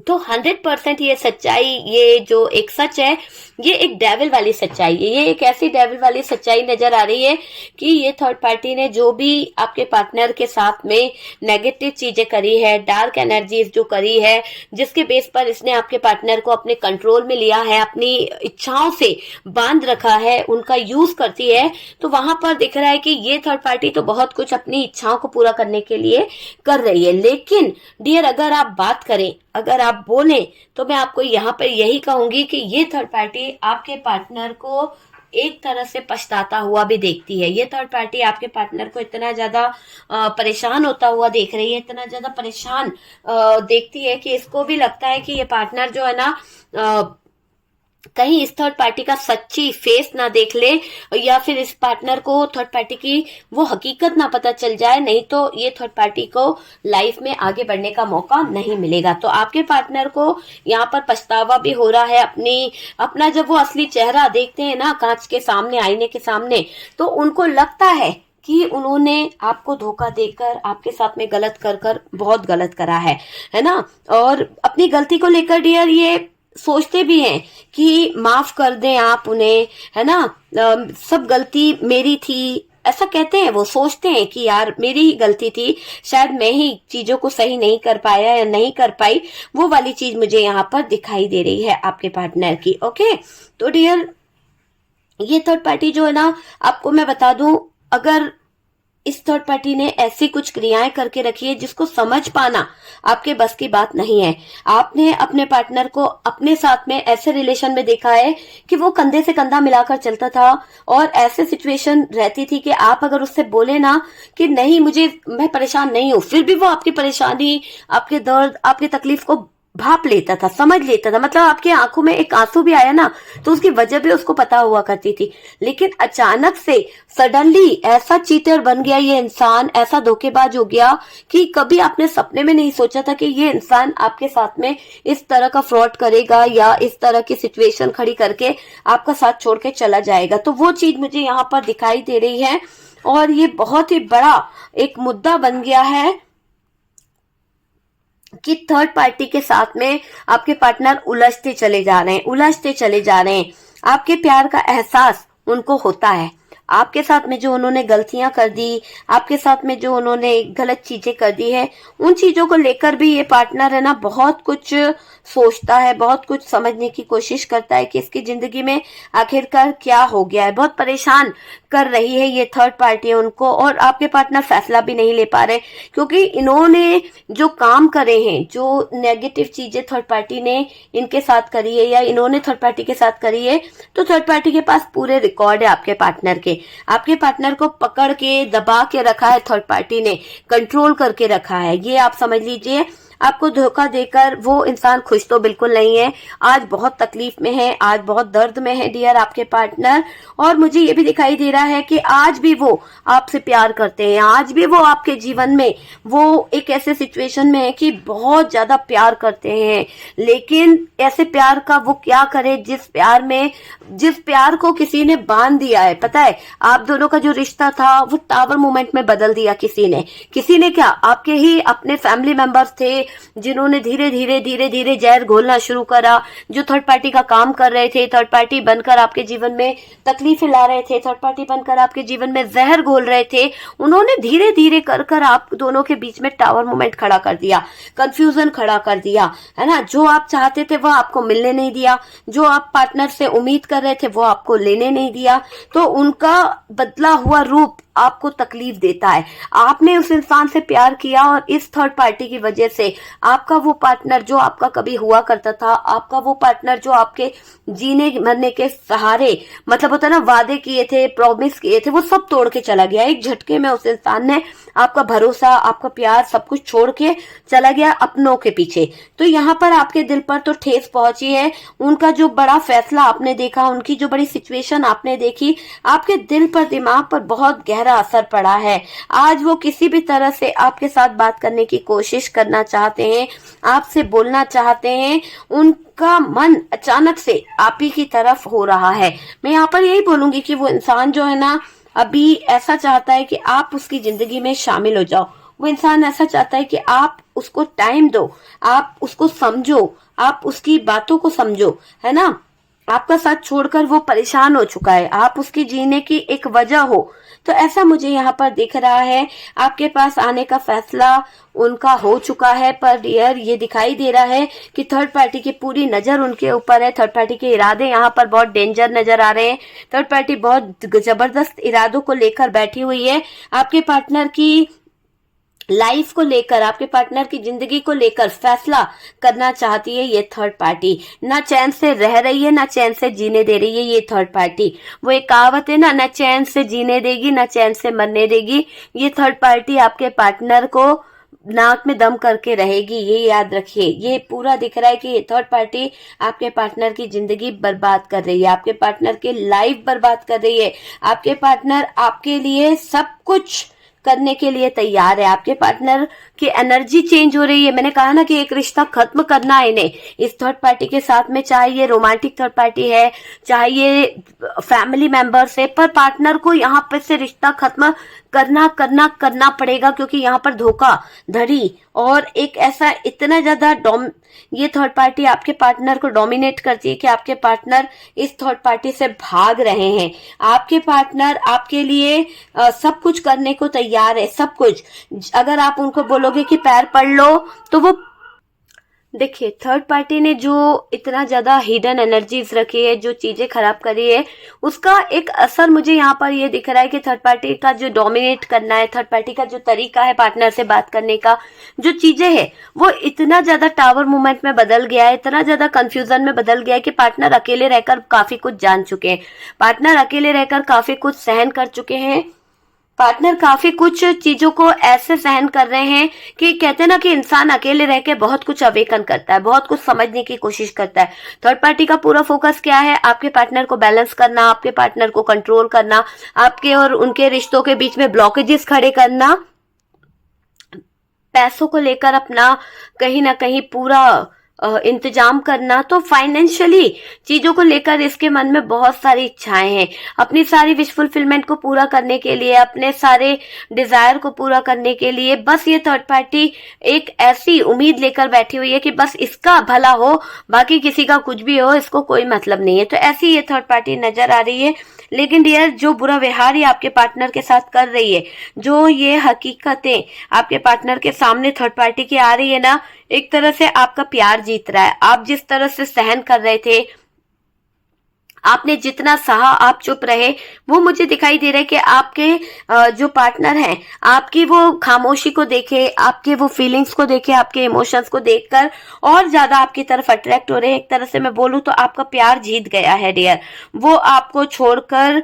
तो 100% ये सच्चाई, ये जो एक सच है, ये एक डेविल वाली सच्चाई है। ये एक ऐसी डेविल वाली सच्चाई नजर आ रही है कि ये थर्ड पार्टी ने जो भी आपके पार्टनर के साथ में नेगेटिव चीजें करी है, डार्क एनर्जीज जो करी है, जिसके बेस पर इसने आपके पार्टनर को अपने कंट्रोल में लिया है, अपनी इच्छाओं से बांध रखा है, उनका यूज करती है। तो वहां पर दिख रहा है कि ये थर्ड पार्टी तो बहुत कुछ अपनी इच्छाओं को पूरा करने के लिए कर रही है। लेकिन डियर, अगर आप बात करें, अगर आप बोलें, तो मैं आपको यहाँ पर यही कहूंगी कि ये थर्ड पार्टी आपके पार्टनर को एक तरह से पछताता हुआ भी देखती है। ये थर्ड पार्टी आपके पार्टनर को इतना ज्यादा परेशान होता हुआ देख रही है, इतना ज्यादा परेशान देखती है कि इसको भी लगता है कि ये पार्टनर जो है ना कहीं इस थर्ड पार्टी का सच्ची फेस ना देख ले, या फिर इस पार्टनर को थर्ड पार्टी की वो हकीकत ना पता चल जाए, नहीं तो ये थर्ड पार्टी को लाइफ में आगे बढ़ने का मौका नहीं मिलेगा। तो आपके पार्टनर को यहाँ पर पछतावा भी हो रहा है अपना जब वो असली चेहरा देखते हैं ना कांच के सामने, आईने के सामने, तो उनको लगता है कि उन्होंने आपको धोखा देकर आपके साथ में गलत कर बहुत गलत करा है ना। और अपनी गलती को लेकर डियर ये सोचते भी हैं कि माफ कर दें आप उन्हें, है ना, सब गलती मेरी थी, ऐसा कहते हैं। वो सोचते हैं कि यार मेरी ही गलती थी, शायद मैं ही चीजों को सही नहीं कर पाया या नहीं कर पाई, वो वाली चीज मुझे यहाँ पर दिखाई दे रही है आपके पार्टनर की। ओके, तो डियर ये थर्ड पार्टी जो है ना, आपको मैं बता दूं, अगर इस थर्ड पार्टी ने ऐसी कुछ क्रियाएं करके रखी है जिसको समझ पाना आपके बस की बात नहीं है। आपने अपने पार्टनर को अपने साथ में ऐसे रिलेशन में देखा है कि वो कंधे से कंधा मिलाकर चलता था, और ऐसे सिचुएशन रहती थी कि आप अगर उससे बोले ना कि नहीं मैं परेशान नहीं हूं, फिर भी वो आपकी परेशानी, आपके दर्द, आपकी तकलीफ को भाप लेता था, समझ लेता था। मतलब आपकी आंखों में एक आंसू भी आया ना तो उसकी वजह भी उसको पता हुआ करती थी। लेकिन अचानक से सडनली ऐसा चीटर बन गया ये इंसान, ऐसा धोखेबाज हो गया कि कभी आपने सपने में नहीं सोचा था कि ये इंसान आपके साथ में इस तरह का फ्रॉड करेगा या इस तरह की सिचुएशन खड़ी करके आपका साथ छोड़ के चला जाएगा। तो वो चीज मुझे यहाँ पर दिखाई दे रही है, और ये बहुत ही बड़ा एक मुद्दा बन गया है कि थर्ड पार्टी के साथ में आपके पार्टनर उलझते चले जा रहे हैं। आपके प्यार का एहसास उनको होता है, आपके साथ में जो उन्होंने गलतियां कर दी, आपके साथ में जो उन्होंने गलत चीजें कर दी है, उन चीजों को लेकर भी ये पार्टनर है ना बहुत कुछ सोचता है, बहुत कुछ समझने की कोशिश करता है कि इसकी जिंदगी में आखिरकार क्या हो गया है। बहुत परेशान कर रही है ये थर्ड पार्टी उनको, और आपके पार्टनर फैसला भी नहीं ले पा रहे, क्योंकि इन्होंने जो काम करे हैं, जो नेगेटिव चीजें थर्ड पार्टी ने इनके साथ करी है या इन्होंने थर्ड पार्टी के साथ करी है, तो थर्ड पार्टी के पास पूरे रिकॉर्ड है आपके पार्टनर के। आपके पार्टनर को पकड़ के दबा के रखा है थर्ड पार्टी ने, कंट्रोल करके रखा है, ये आप समझ लीजिए। आपको धोखा देकर वो इंसान खुश तो बिल्कुल नहीं है, आज बहुत तकलीफ में है, आज बहुत दर्द में है डियर आपके पार्टनर। और मुझे ये भी दिखाई दे रहा है कि आज भी वो आपसे प्यार करते हैं, आज भी वो आपके जीवन में वो एक ऐसे सिचुएशन में है कि बहुत ज्यादा प्यार करते हैं। लेकिन ऐसे प्यार का वो क्या करे जिस प्यार को किसी ने बांध दिया है। पता है, आप दोनों का जो रिश्ता था वो टावर मोमेंट में बदल दिया किसी ने क्या, आपके ही अपने फैमिली मेंबर्स थे जिन्होंने धीरे धीरे जहर घोलना शुरू करा, जो थर्ड पार्टी का काम कर रहे थे, थर्ड पार्टी बनकर आपके जीवन में तकलीफें ला रहे थे, थर्ड पार्टी बनकर आपके जीवन में जहर घोल रहे थे। उन्होंने धीरे धीरे कर आप दोनों के बीच में टावर मोमेंट खड़ा कर दिया, कंफ्यूजन खड़ा कर दिया, है ना। जो आप चाहते थे वो आपको मिलने नहीं दिया, जो आप पार्टनर से उम्मीद कर रहे थे वो आपको लेने नहीं दिया। तो उनका बदला हुआ रूप आपको तकलीफ देता है। आपने उस इंसान से प्यार किया और इस थर्ड पार्टी की वजह से आपका वो पार्टनर जो आपका कभी हुआ करता था, आपका वो पार्टनर जो आपके जीने मरने के सहारे, मतलब होता ना, वादे किए थे, प्रॉमिस किए थे, वो सब तोड़ के चला गया। एक झटके में उस इंसान ने आपका भरोसा, आपका प्यार, सब कुछ छोड़ के चला गया अपनों के पीछे। तो यहाँ पर आपके दिल पर तो ठेस पहुंची है। उनका जो बड़ा फैसला आपने देखा, उनकी जो बड़ी सिचुएशन आपने देखी, आपके दिल पर, दिमाग पर बहुत गहरा असर पड़ा है। आज वो किसी भी तरह से आपके साथ बात करने की कोशिश करना चाहते हैं, आपसे बोलना चाहते हैं, उनका मन अचानक से आप ही की तरफ हो रहा है। मैं यहाँ पर यही बोलूंगी कि वो इंसान जो है ना, अभी ऐसा चाहता है कि आप उसकी जिंदगी में शामिल हो जाओ। वो इंसान ऐसा चाहता है कि आप उसको टाइम दो, आप उसको समझो, आप उसकी बातों को समझो, है ना। आपका साथ छोड़कर वो परेशान हो चुका है, आप उसकी जीने की एक वजह हो। तो ऐसा मुझे यहाँ पर दिख रहा है। आपके पास आने का फैसला उनका हो चुका है, पर डियर ये दिखाई दे रहा है कि थर्ड पार्टी की पूरी नजर उनके ऊपर है। थर्ड पार्टी के इरादे यहाँ पर बहुत डेंजर नजर आ रहे हैं। थर्ड पार्टी बहुत जबरदस्त इरादों को लेकर बैठी हुई है। आपके पार्टनर की लाइफ को लेकर, आपके पार्टनर की जिंदगी को लेकर फैसला करना चाहती है ये थर्ड पार्टी। ना चैन से रह रही है, ना चैन से जीने दे रही है ये थर्ड पार्टी। वो एक कहावत है ना चैन से जीने देगी, ना चैन से मरने देगी। ये थर्ड पार्टी आपके पार्टनर को नाक में दम करके रहेगी, ये याद रखिए। ये पूरा दिख रहा है कि ये थर्ड पार्टी आपके पार्टनर की जिंदगी बर्बाद कर रही है, आपके पार्टनर की लाइफ बर्बाद कर रही है। आपके पार्टनर आपके लिए सब कुछ करने के लिए तैयार है। आपके पार्टनर की एनर्जी चेंज हो रही है। मैंने कहा ना कि एक रिश्ता खत्म करना है इन्हें इस थर्ड पार्टी के साथ में, चाहे ये रोमांटिक थर्ड पार्टी है, चाहे ये फैमिली मेंबर्स है, पर पार्टनर को यहाँ पे से रिश्ता खत्म करना पड़ेगा, क्योंकि यहाँ पर धोखा धड़ी और एक ऐसा इतना ज्यादा ये थर्ड पार्टी आपके पार्टनर को डोमिनेट करती है कि आपके पार्टनर इस थर्ड पार्टी से भाग रहे हैं। आपके पार्टनर आपके लिए सब कुछ करने को तैयार है, सब कुछ। अगर आप उनको बोलोगे कि पैर पड़ लो तो वो, देखिए थर्ड पार्टी ने जो इतना ज्यादा हिडन एनर्जीज रखी है, जो चीजें खराब करी है, उसका एक असर मुझे यहाँ पर ये दिख रहा है कि थर्ड पार्टी का जो डोमिनेट करना है, थर्ड पार्टी का जो तरीका है पार्टनर से बात करने का, जो चीजें है वो इतना ज्यादा टावर मूवमेंट में बदल गया है, इतना ज्यादा कंफ्यूजन में बदल गया है कि पार्टनर अकेले रहकर काफी कुछ जान चुके हैं, पार्टनर अकेले रहकर काफी कुछ सहन कर चुके हैं, पार्टनर काफी कुछ चीजों को ऐसे सहन कर रहे हैं कि कहते हैं ना कि इंसान अकेले रह के बहुत कुछ अवेकन करता है, बहुत कुछ समझने की कोशिश करता है। थर्ड पार्टी का पूरा फोकस क्या है? आपके पार्टनर को बैलेंस करना, आपके पार्टनर को कंट्रोल करना, आपके और उनके रिश्तों के बीच में ब्लॉकेजेस खड़े करना, पैसों को लेकर अपना कहीं ना कहीं पूरा इंतजाम करना। तो फाइनेंशियली चीजों को लेकर इसके मन में बहुत सारी इच्छाएं हैं, अपनी सारी विश फुलफिलमेंट को पूरा करने के लिए, अपने सारे डिजायर को पूरा करने के लिए बस ये थर्ड पार्टी एक ऐसी उम्मीद लेकर बैठी हुई है कि बस इसका भला हो, बाकी किसी का कुछ भी हो इसको कोई मतलब नहीं है। तो ऐसी ये थर्ड पार्टी नजर आ रही है। लेकिन डियर, जो बुरा व्यवहार ये आपके पार्टनर के साथ कर रही है, जो ये हकीकतें आपके पार्टनर के सामने थर्ड पार्टी की आ रही है ना, एक तरह से आपका प्यार जीत रहा है। आप जिस तरह से सहन कर रहे थे, आपने जितना सहा, आप चुप रहे, वो मुझे दिखाई दे रहा है कि आपके जो पार्टनर हैं, आपकी वो खामोशी को देखे, आपके वो फीलिंग्स को देखे, आपके इमोशंस को देखकर और ज्यादा आपकी तरफ अट्रैक्ट हो रहे हैं। एक तरह से मैं बोलूं तो आपका प्यार जीत गया है डियर। वो आपको छोड़कर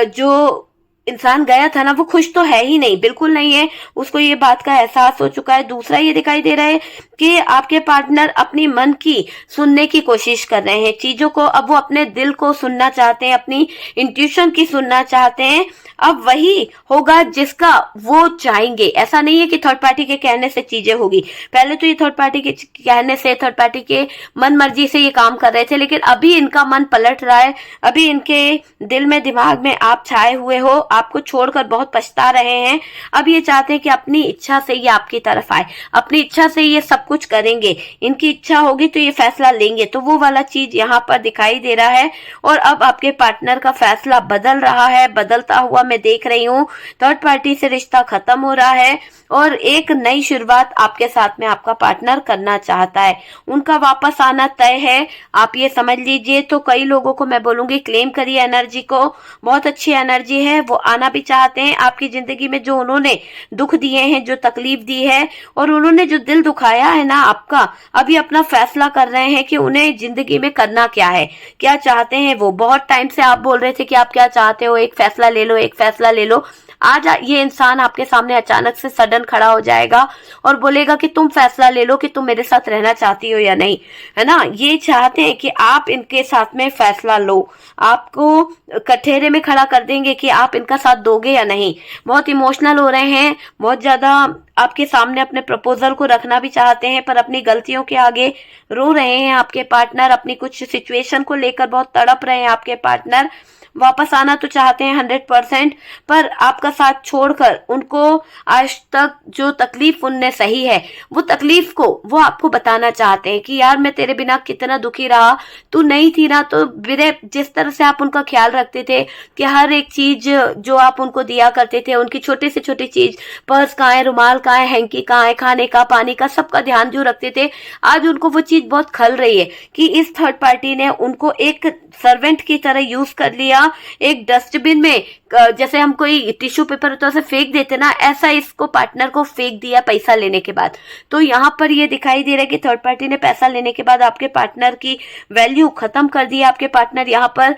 जो इंसान गया था ना, वो खुश तो है ही नहीं, बिल्कुल नहीं है, उसको ये बात का एहसास हो चुका है। दूसरा ये दिखाई दे रहा है कि आपके पार्टनर अपनी मन की सुनने की कोशिश कर रहे हैं चीजों को, अब वो अपने दिल को सुनना चाहते हैं, अपनी इंट्यूशन की सुनना चाहते हैं। अब वही होगा जिसका वो चाहेंगे। ऐसा नहीं है कि थर्ड पार्टी के कहने से चीजें होगी। पहले तो ये थर्ड पार्टी के कहने से, थर्ड पार्टी के मन मर्जी से ये काम कर रहे थे, लेकिन अभी इनका मन पलट रहा है। अभी इनके दिल में, दिमाग में आप छाए हुए हो, आपको छोड़कर बहुत पछता रहे हैं। अब ये चाहते हैं कि अपनी इच्छा से ये आपकी तरफ आए, अपनी इच्छा से ये सब कुछ करेंगे। इनकी इच्छा होगी तो ये फैसला लेंगे। तो वो वाला चीज यहाँ पर दिखाई दे रहा है। और अब आपके पार्टनर का फैसला बदल रहा है, बदलता हुआ मैं देख रही हूँ। थर्ड पार्टी से रिश्ता खत्म हो रहा है और एक नई शुरुआत आपके साथ में आपका पार्टनर करना चाहता है। उनका वापस आना तय है, आप ये समझ लीजिए। तो कई लोगों को मैं बोलूंगी क्लेम करिए एनर्जी को, बहुत अच्छी एनर्जी है। वो आना भी चाहते हैं आपकी जिंदगी में। जो उन्होंने दुख दिए हैं, जो तकलीफ दी है और उन्होंने जो दिल दुखाया है ना आपका, अभी अपना फैसला कर रहे हैं कि उन्हें जिंदगी में करना क्या है, क्या चाहते हैं। वो बहुत टाइम से आप बोल रहे थे कि आप क्या चाहते हो, एक फैसला ले लो, एक फैसला ले लो। आज ये इंसान आपके सामने अचानक से सडन खड़ा हो जाएगा और बोलेगा कि तुम फैसला ले लो कि तुम मेरे साथ रहना चाहती हो या नहीं, है ना। ये चाहते हैं कि आप इनके साथ में फैसला लो, आपको कठेरे में खड़ा कर देंगे कि आप इनका साथ दोगे या नहीं। बहुत इमोशनल हो रहे हैं, बहुत ज्यादा आपके सामने अपने प्रपोजल को रखना भी चाहते हैं, पर अपनी गलतियों के आगे रो रहे हैं आपके पार्टनर। अपनी कुछ सिचुएशन को लेकर बहुत तड़प रहे हैं आपके पार्टनर। वापस आना तो चाहते हैं 100%, पर आपका साथ छोड़कर उनको आज तक जो तकलीफ उनने सही है, वो तकलीफ को वो आपको बताना चाहते हैं कि यार मैं तेरे बिना कितना दुखी रहा, तू नहीं थी ना तो मेरे, जिस तरह से आप उनका ख्याल रखते थे कि हर एक चीज जो आप उनको दिया करते थे, उनकी छोटी से छोटी चीज, पर्स कहाँ है, रुमाल कहाँ है, हैंकी कहाँ है, खाने का, पानी का, सबका ध्यान जो रखते थे, आज उनको वो चीज बहुत खल रही है कि इस थर्ड पार्टी ने उनको एक सर्वेंट की तरह यूज कर लिया एक डस्टबिन में जैसे हम कोई टिश्यू पेपर होता है उसे फेंक देते ना, ऐसा इसको पार्टनर को फेंक दिया पैसा लेने के बाद। तो यहाँ पर ये दिखाई दे रहा है कि थर्ड पार्टी ने पैसा लेने के बाद आपके पार्टनर की वैल्यू खत्म कर दी। आपके पार्टनर यहाँ पर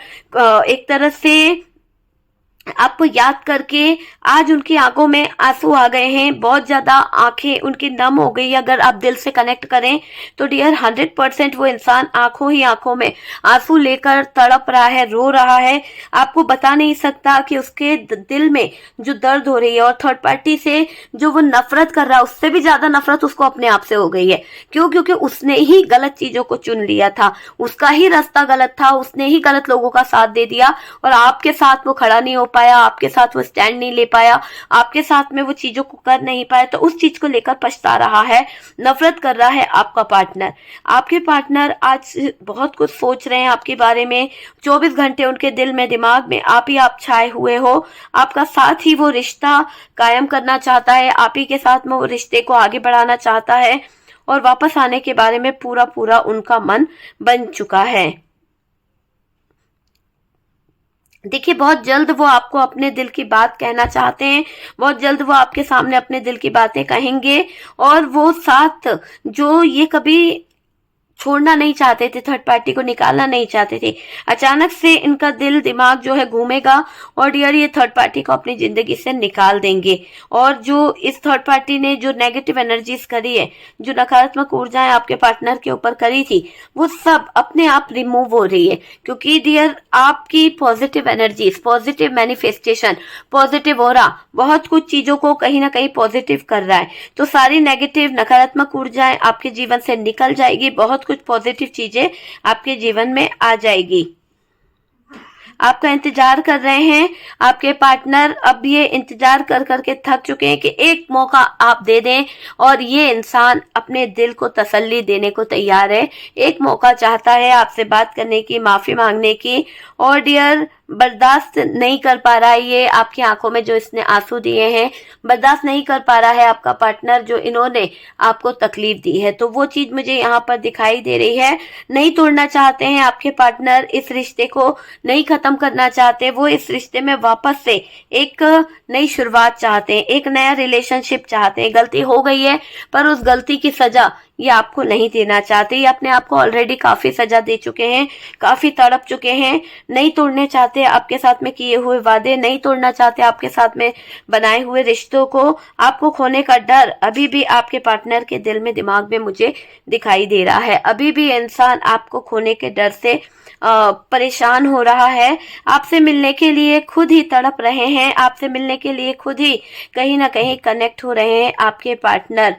एक तरह से आपको याद करके आज उनकी आंखों में आंसू आ गए हैं, बहुत ज्यादा आंखें उनकी नम हो गई। अगर आप दिल से कनेक्ट करें तो डियर 100% वो इंसान आंखों ही आंखों में आंसू लेकर तड़प रहा है, रो रहा है। आपको बता नहीं सकता कि उसके दिल में जो दर्द हो रही है, और थर्ड पार्टी से जो वो नफरत कर रहा है उससे भी ज्यादा नफरत उसको अपने आप से हो गई है। क्यों? क्योंकि उसने ही गलत चीजों को चुन लिया था, उसका ही रास्ता गलत था, उसने ही गलत लोगों का साथ दे दिया और आपके साथ वो खड़ा नहीं हो पाया, आपके साथ वो स्टैंड नहीं ले पाया, आपके साथ में वो चीजों को कर नहीं पाया। तो उस चीज को लेकर पछता रहा है, नफरत कर रहा है आपका पार्टनर। आपके पार्टनर आज बहुत कुछ सोच रहे हैं आपके बारे में। 24 घंटे उनके दिल में दिमाग में आप छाए हुए हो। आपका साथ ही वो रिश्ता कायम करना चाहता है, आप ही के साथ में वो रिश्ते को आगे बढ़ाना चाहता है और वापस आने के बारे में पूरा पूरा उनका मन बन चुका है। देखिए, बहुत जल्द वो आपको अपने दिल की बात कहना चाहते हैं, बहुत जल्द वो आपके सामने अपने दिल की बातें कहेंगे। और वो साथ जो ये कभी छोड़ना नहीं चाहते थे, थर्ड पार्टी को निकालना नहीं चाहते थे, अचानक से इनका दिल दिमाग जो है घूमेगा और डियर ये थर्ड पार्टी को अपनी जिंदगी से निकाल देंगे। और जो इस थर्ड पार्टी ने जो नेगेटिव एनर्जीज करी है, जो नकारात्मक ऊर्जाएं आपके पार्टनर के ऊपर करी थी, वो सब अपने आप रिमूव हो रही है। क्योंकि डियर आपकी positive energies, positive manifestation, positive aura बहुत कुछ चीजों को कहीं ना कहीं पॉजिटिव कर रहा है। तो सारी नेगेटिव नकारात्मक ऊर्जाएं आपके जीवन से निकल जाएगी, बहुत कुछ पॉजिटिव चीजें आपके जीवन में आ जाएगी। आपका इंतजार कर रहे हैं आपके पार्टनर। अब ये इंतजार कर करके थक चुके हैं कि एक मौका आप दे दें, और ये इंसान अपने दिल को तसल्ली देने को तैयार है। एक मौका चाहता है आपसे बात करने की, माफी मांगने की। और डियर बर्दाश्त नहीं कर पा रहा है ये आपकी आंखों में जो इसने आंसू दिए हैं, बर्दाश्त नहीं कर पा रहा है आपका पार्टनर जो इन्होंने आपको तकलीफ दी है। तो वो चीज मुझे यहाँ पर दिखाई दे रही है। नहीं तोड़ना चाहते हैं आपके पार्टनर, इस रिश्ते को नहीं खत्म करना चाहते, वो इस रिश्ते में वापस से एक नई शुरुआत चाहते हैं, एक नया रिलेशनशिप चाहते हैं। गलती हो गई है पर उस गलती की सजा ये आपको नहीं देना चाहते। ये अपने आप को ऑलरेडी काफी सजा दे चुके हैं, काफी तड़प चुके हैं। नहीं तोड़ने चाहते आपके साथ में किए हुए वादे, नहीं तोड़ना चाहते आपके साथ में बनाए हुए रिश्तों को। आपको खोने का डर अभी भी आपके पार्टनर के दिल में दिमाग में मुझे दिखाई दे रहा है। अभी भी इंसान आपको खोने के डर से परेशान हो रहा है। आपसे मिलने के लिए खुद ही तड़प रहे हैं, आपसे मिलने के लिए खुद ही कहीं ना कहीं कनेक्ट हो रहे हैं आपके पार्टनर।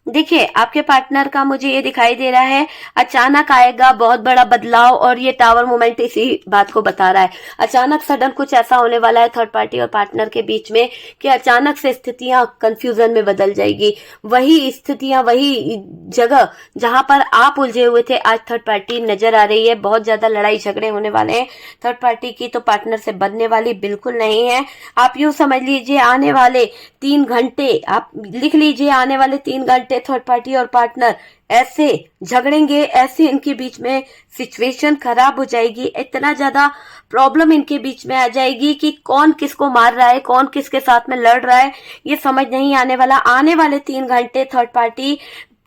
देखिए, आपके पार्टनर का मुझे ये दिखाई दे रहा है अचानक आएगा बहुत बड़ा बदलाव, और ये टावर मोमेंट इसी बात को बता रहा है। अचानक सडन कुछ ऐसा होने वाला है थर्ड पार्टी और पार्टनर के बीच में कि अचानक से स्थितियां कंफ्यूजन में बदल जाएगी। वही स्थितियां, वही जगह जहां पर आप उलझे हुए थे, आज थर्ड पार्टी नजर आ रही है। बहुत ज्यादा लड़ाई झगड़े होने वाले हैं थर्ड पार्टी की, तो पार्टनर से बनने वाली बिल्कुल नहीं है। आप यूं समझ लीजिए आने वाले 3 घंटे, आप लिख लीजिए आने वाले 3 घंटे थर्ड पार्टी और पार्टनर ऐसे झगड़ेंगे, ऐसे इनके बीच में सिचुएशन खराब हो जाएगी, इतना ज्यादा प्रॉब्लम इनके बीच में आ जाएगी कि कौन किसको मार रहा है, कौन किसके साथ में लड़ रहा है, ये समझ नहीं आने वाला। आने वाले 3 घंटे थर्ड पार्टी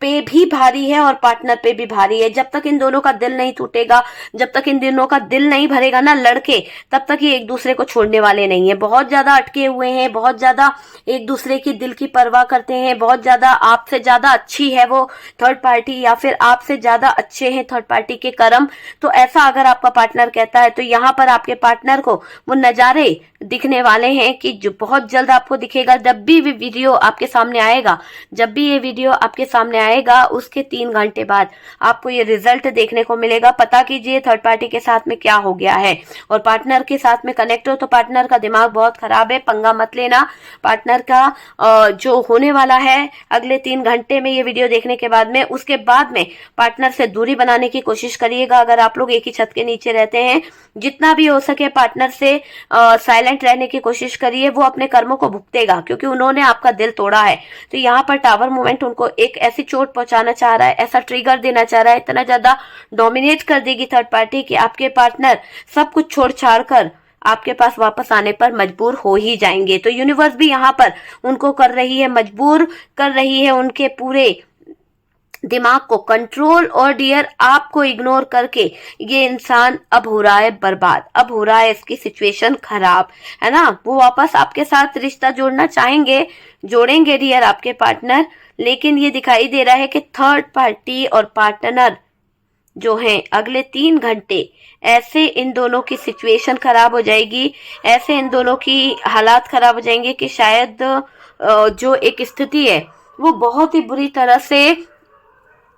पे भी भारी है और पार्टनर पे भी भारी है। जब तक इन दोनों का दिल नहीं टूटेगा, जब तक इन दोनों का दिल नहीं भरेगा ना लड़के, तब तक ये एक दूसरे को छोड़ने वाले नहीं है। बहुत ज्यादा अटके हुए हैं, बहुत ज्यादा एक दूसरे की दिल की परवाह करते हैं, बहुत ज्यादा आपसे ज्यादा अच्छी है वो थर्ड पार्टी, या फिर आपसे ज्यादा अच्छे हैं थर्ड पार्टी के कर्म। तो ऐसा अगर आपका पार्टनर कहता है तो यहाँ पर आपके पार्टनर को वो नजारे दिखने वाले हैं कि जो बहुत जल्द आपको दिखेगा। जब भी वीडियो आपके सामने आएगा, जब भी ये वीडियो आपके सामने आएगा, उसके 3 घंटे बाद आपको ये रिजल्ट देखने को मिलेगा। पता कीजिए थर्ड पार्टी के साथ में क्या हो गया है, और पार्टनर के साथ में कनेक्ट हो तो पार्टनर का दिमाग बहुत खराब है, पंगा मत लेना। पार्टनर का जो होने वाला है अगले 3 घंटे में ये वीडियो देखने के बाद में, उसके बाद में पार्टनर से दूरी बनाने की कोशिश करिएगा। अगर आप लोग एक ही छत के नीचे रहते हैं, जितना भी हो सके पार्टनर से साइलेंट साइलेंट रहने की कोशिश करिए, वो अपने कर्मों को भुगतेगा क्योंकि उन्होंने आपका दिल तोड़ा है। तो यहाँ पर टावर मूवमेंट उनको एक ऐसी चोट पहुंचाना चाह रहा है, ऐसा ट्रिगर देना चाह रहा है, इतना ज्यादा डोमिनेट कर देगी थर्ड पार्टी कि आपके पार्टनर सब कुछ छोड़ छाड़ कर आपके पास वापस आने पर मजबूर हो ही जाएंगे। तो यूनिवर्स भी यहाँ पर उनको कर रही है, मजबूर कर रही है उनके पूरे दिमाग को कंट्रोल। और डियर, आपको इग्नोर करके ये इंसान अब हो रहा है बर्बाद, अब हो रहा है इसकी सिचुएशन खराब, है ना। वो वापस आपके साथ रिश्ता जोड़ना चाहेंगे, जोड़ेंगे डियर आपके पार्टनर, लेकिन ये दिखाई दे रहा है कि थर्ड पार्टी और पार्टनर जो हैं अगले 3 घंटे ऐसे इन दोनों की सिचुएशन खराब हो जाएगी, ऐसे इन दोनों की हालात खराब हो जाएंगे कि शायद जो एक स्थिति है वो बहुत ही बुरी तरह से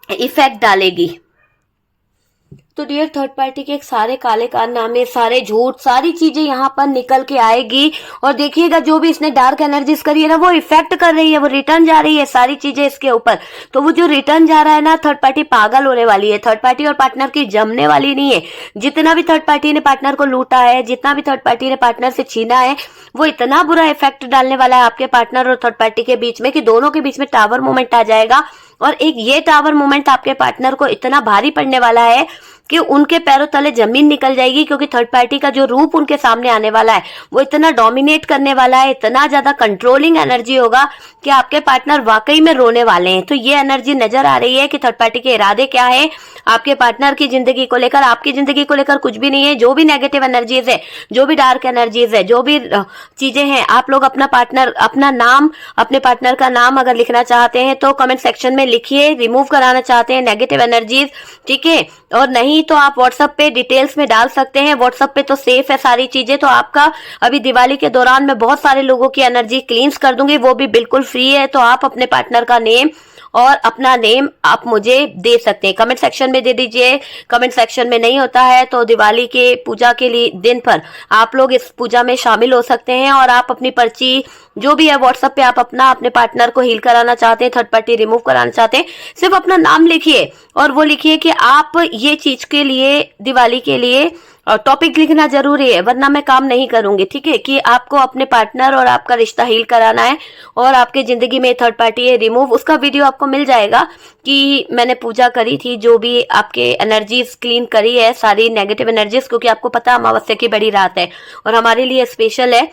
इफेक्ट डालेगी। तो डियर, थर्ड पार्टी के सारे काले कारनामे, सारे झूठ, सारी चीजें यहाँ पर निकल के आएगी। और देखिएगा जो भी इसने डार्क एनर्जीज करी है ना, वो इफेक्ट कर रही है, वो रिटर्न जा रही है सारी चीजें इसके ऊपर। तो वो जो रिटर्न जा रहा है ना, थर्ड पार्टी पागल होने वाली है, थर्ड पार्टी और पार्टनर की जमने वाली नहीं है। जितना भी थर्ड पार्टी ने पार्टनर को लूटा है, जितना भी थर्ड पार्टी ने पार्टनर से छीना है, वो इतना बुरा इफेक्ट डालने वाला है आपके पार्टनर और थर्ड पार्टी के बीच में कि दोनों के बीच में टावर मूवमेंट आ जाएगा। और एक ये टावर मूवमेंट आपके पार्टनर को इतना भारी पड़ने वाला है कि उनके पैरों तले जमीन निकल जाएगी, क्योंकि थर्ड पार्टी का जो रूप उनके सामने आने वाला है वो इतना डोमिनेट करने वाला है, इतना ज्यादा कंट्रोलिंग एनर्जी होगा कि आपके पार्टनर वाकई में रोने वाले हैं। तो ये एनर्जी नजर आ रही है कि थर्ड पार्टी के इरादे क्या है आपके पार्टनर की जिंदगी को लेकर। आपकी जिंदगी को लेकर कुछ भी नहीं है। जो भी नेगेटिव एनर्जीज है, जो भी डार्क एनर्जीज है, जो भी चीजें हैं, आप लोग अपना पार्टनर, अपना नाम, अपने पार्टनर का नाम अगर लिखना चाहते हैं तो कमेंट सेक्शन में लिखिए। रिमूव कराना चाहते हैं नेगेटिव एनर्जीज, ठीक है, और नहीं तो आप व्हाट्सएप पे डिटेल्स में डाल सकते हैं। व्हाट्सएप पे तो सेफ है सारी चीजें। तो आपका अभी दिवाली के दौरान मैं बहुत सारे लोगों की एनर्जी क्लींस कर दूंगी, वो भी बिल्कुल फ्री है। तो आप अपने पार्टनर का नेम और अपना नेम आप मुझे दे सकते हैं, कमेंट सेक्शन में दे दीजिए। कमेंट सेक्शन में नहीं होता है तो दिवाली के पूजा के लिए दिन पर आप लोग इस पूजा में शामिल हो सकते हैं। और आप अपनी पर्ची जो भी है व्हाट्सएप पे आप अपना, अपने पार्टनर को हील कराना चाहते हैं, थर्ड पार्टी रिमूव कराना चाहते हैं, सिर्फ अपना नाम लिखिए और वो लिखिए कि आप ये चीज के लिए, दिवाली के लिए टॉपिक लिखना जरूरी है, वरना मैं काम नहीं करूंगी, ठीक है, कि आपको अपने पार्टनर और आपका रिश्ता हील कराना है और आपके जिंदगी में थर्ड पार्टी है रिमूव। उसका वीडियो आपको मिल जाएगा कि मैंने पूजा करी थी, जो भी आपके एनर्जीज क्लीन करी है, सारी नेगेटिव एनर्जीज, क्योंकि आपको पता अमावस्या की बड़ी रात है और हमारे लिए स्पेशल है।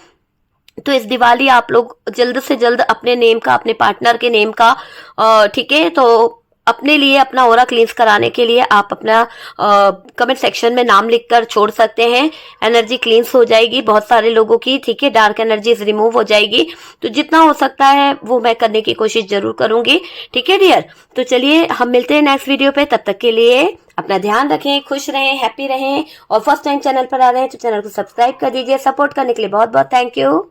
तो इस दिवाली आप लोग जल्द से जल्द अपने नेम का, अपने पार्टनर के नेम का, ठीक है, तो अपने लिए अपना ऑरा क्लींस कराने के लिए आप अपना कमेंट सेक्शन में नाम लिखकर छोड़ सकते हैं। एनर्जी क्लींस हो जाएगी बहुत सारे लोगों की, ठीक है, डार्क एनर्जीज रिमूव हो जाएगी। तो जितना हो सकता है वो मैं करने की कोशिश जरूर करूंगी, ठीक है डियर। तो चलिए हम मिलते हैं नेक्स्ट वीडियो पे, तब तक के लिए अपना ध्यान रखें, खुश रहें, हैप्पी रहें। और फर्स्ट टाइम चैनल पर आ रहे हैं तो चैनल को सब्सक्राइब कर दीजिए। सपोर्ट करने के लिए बहुत बहुत थैंक यू।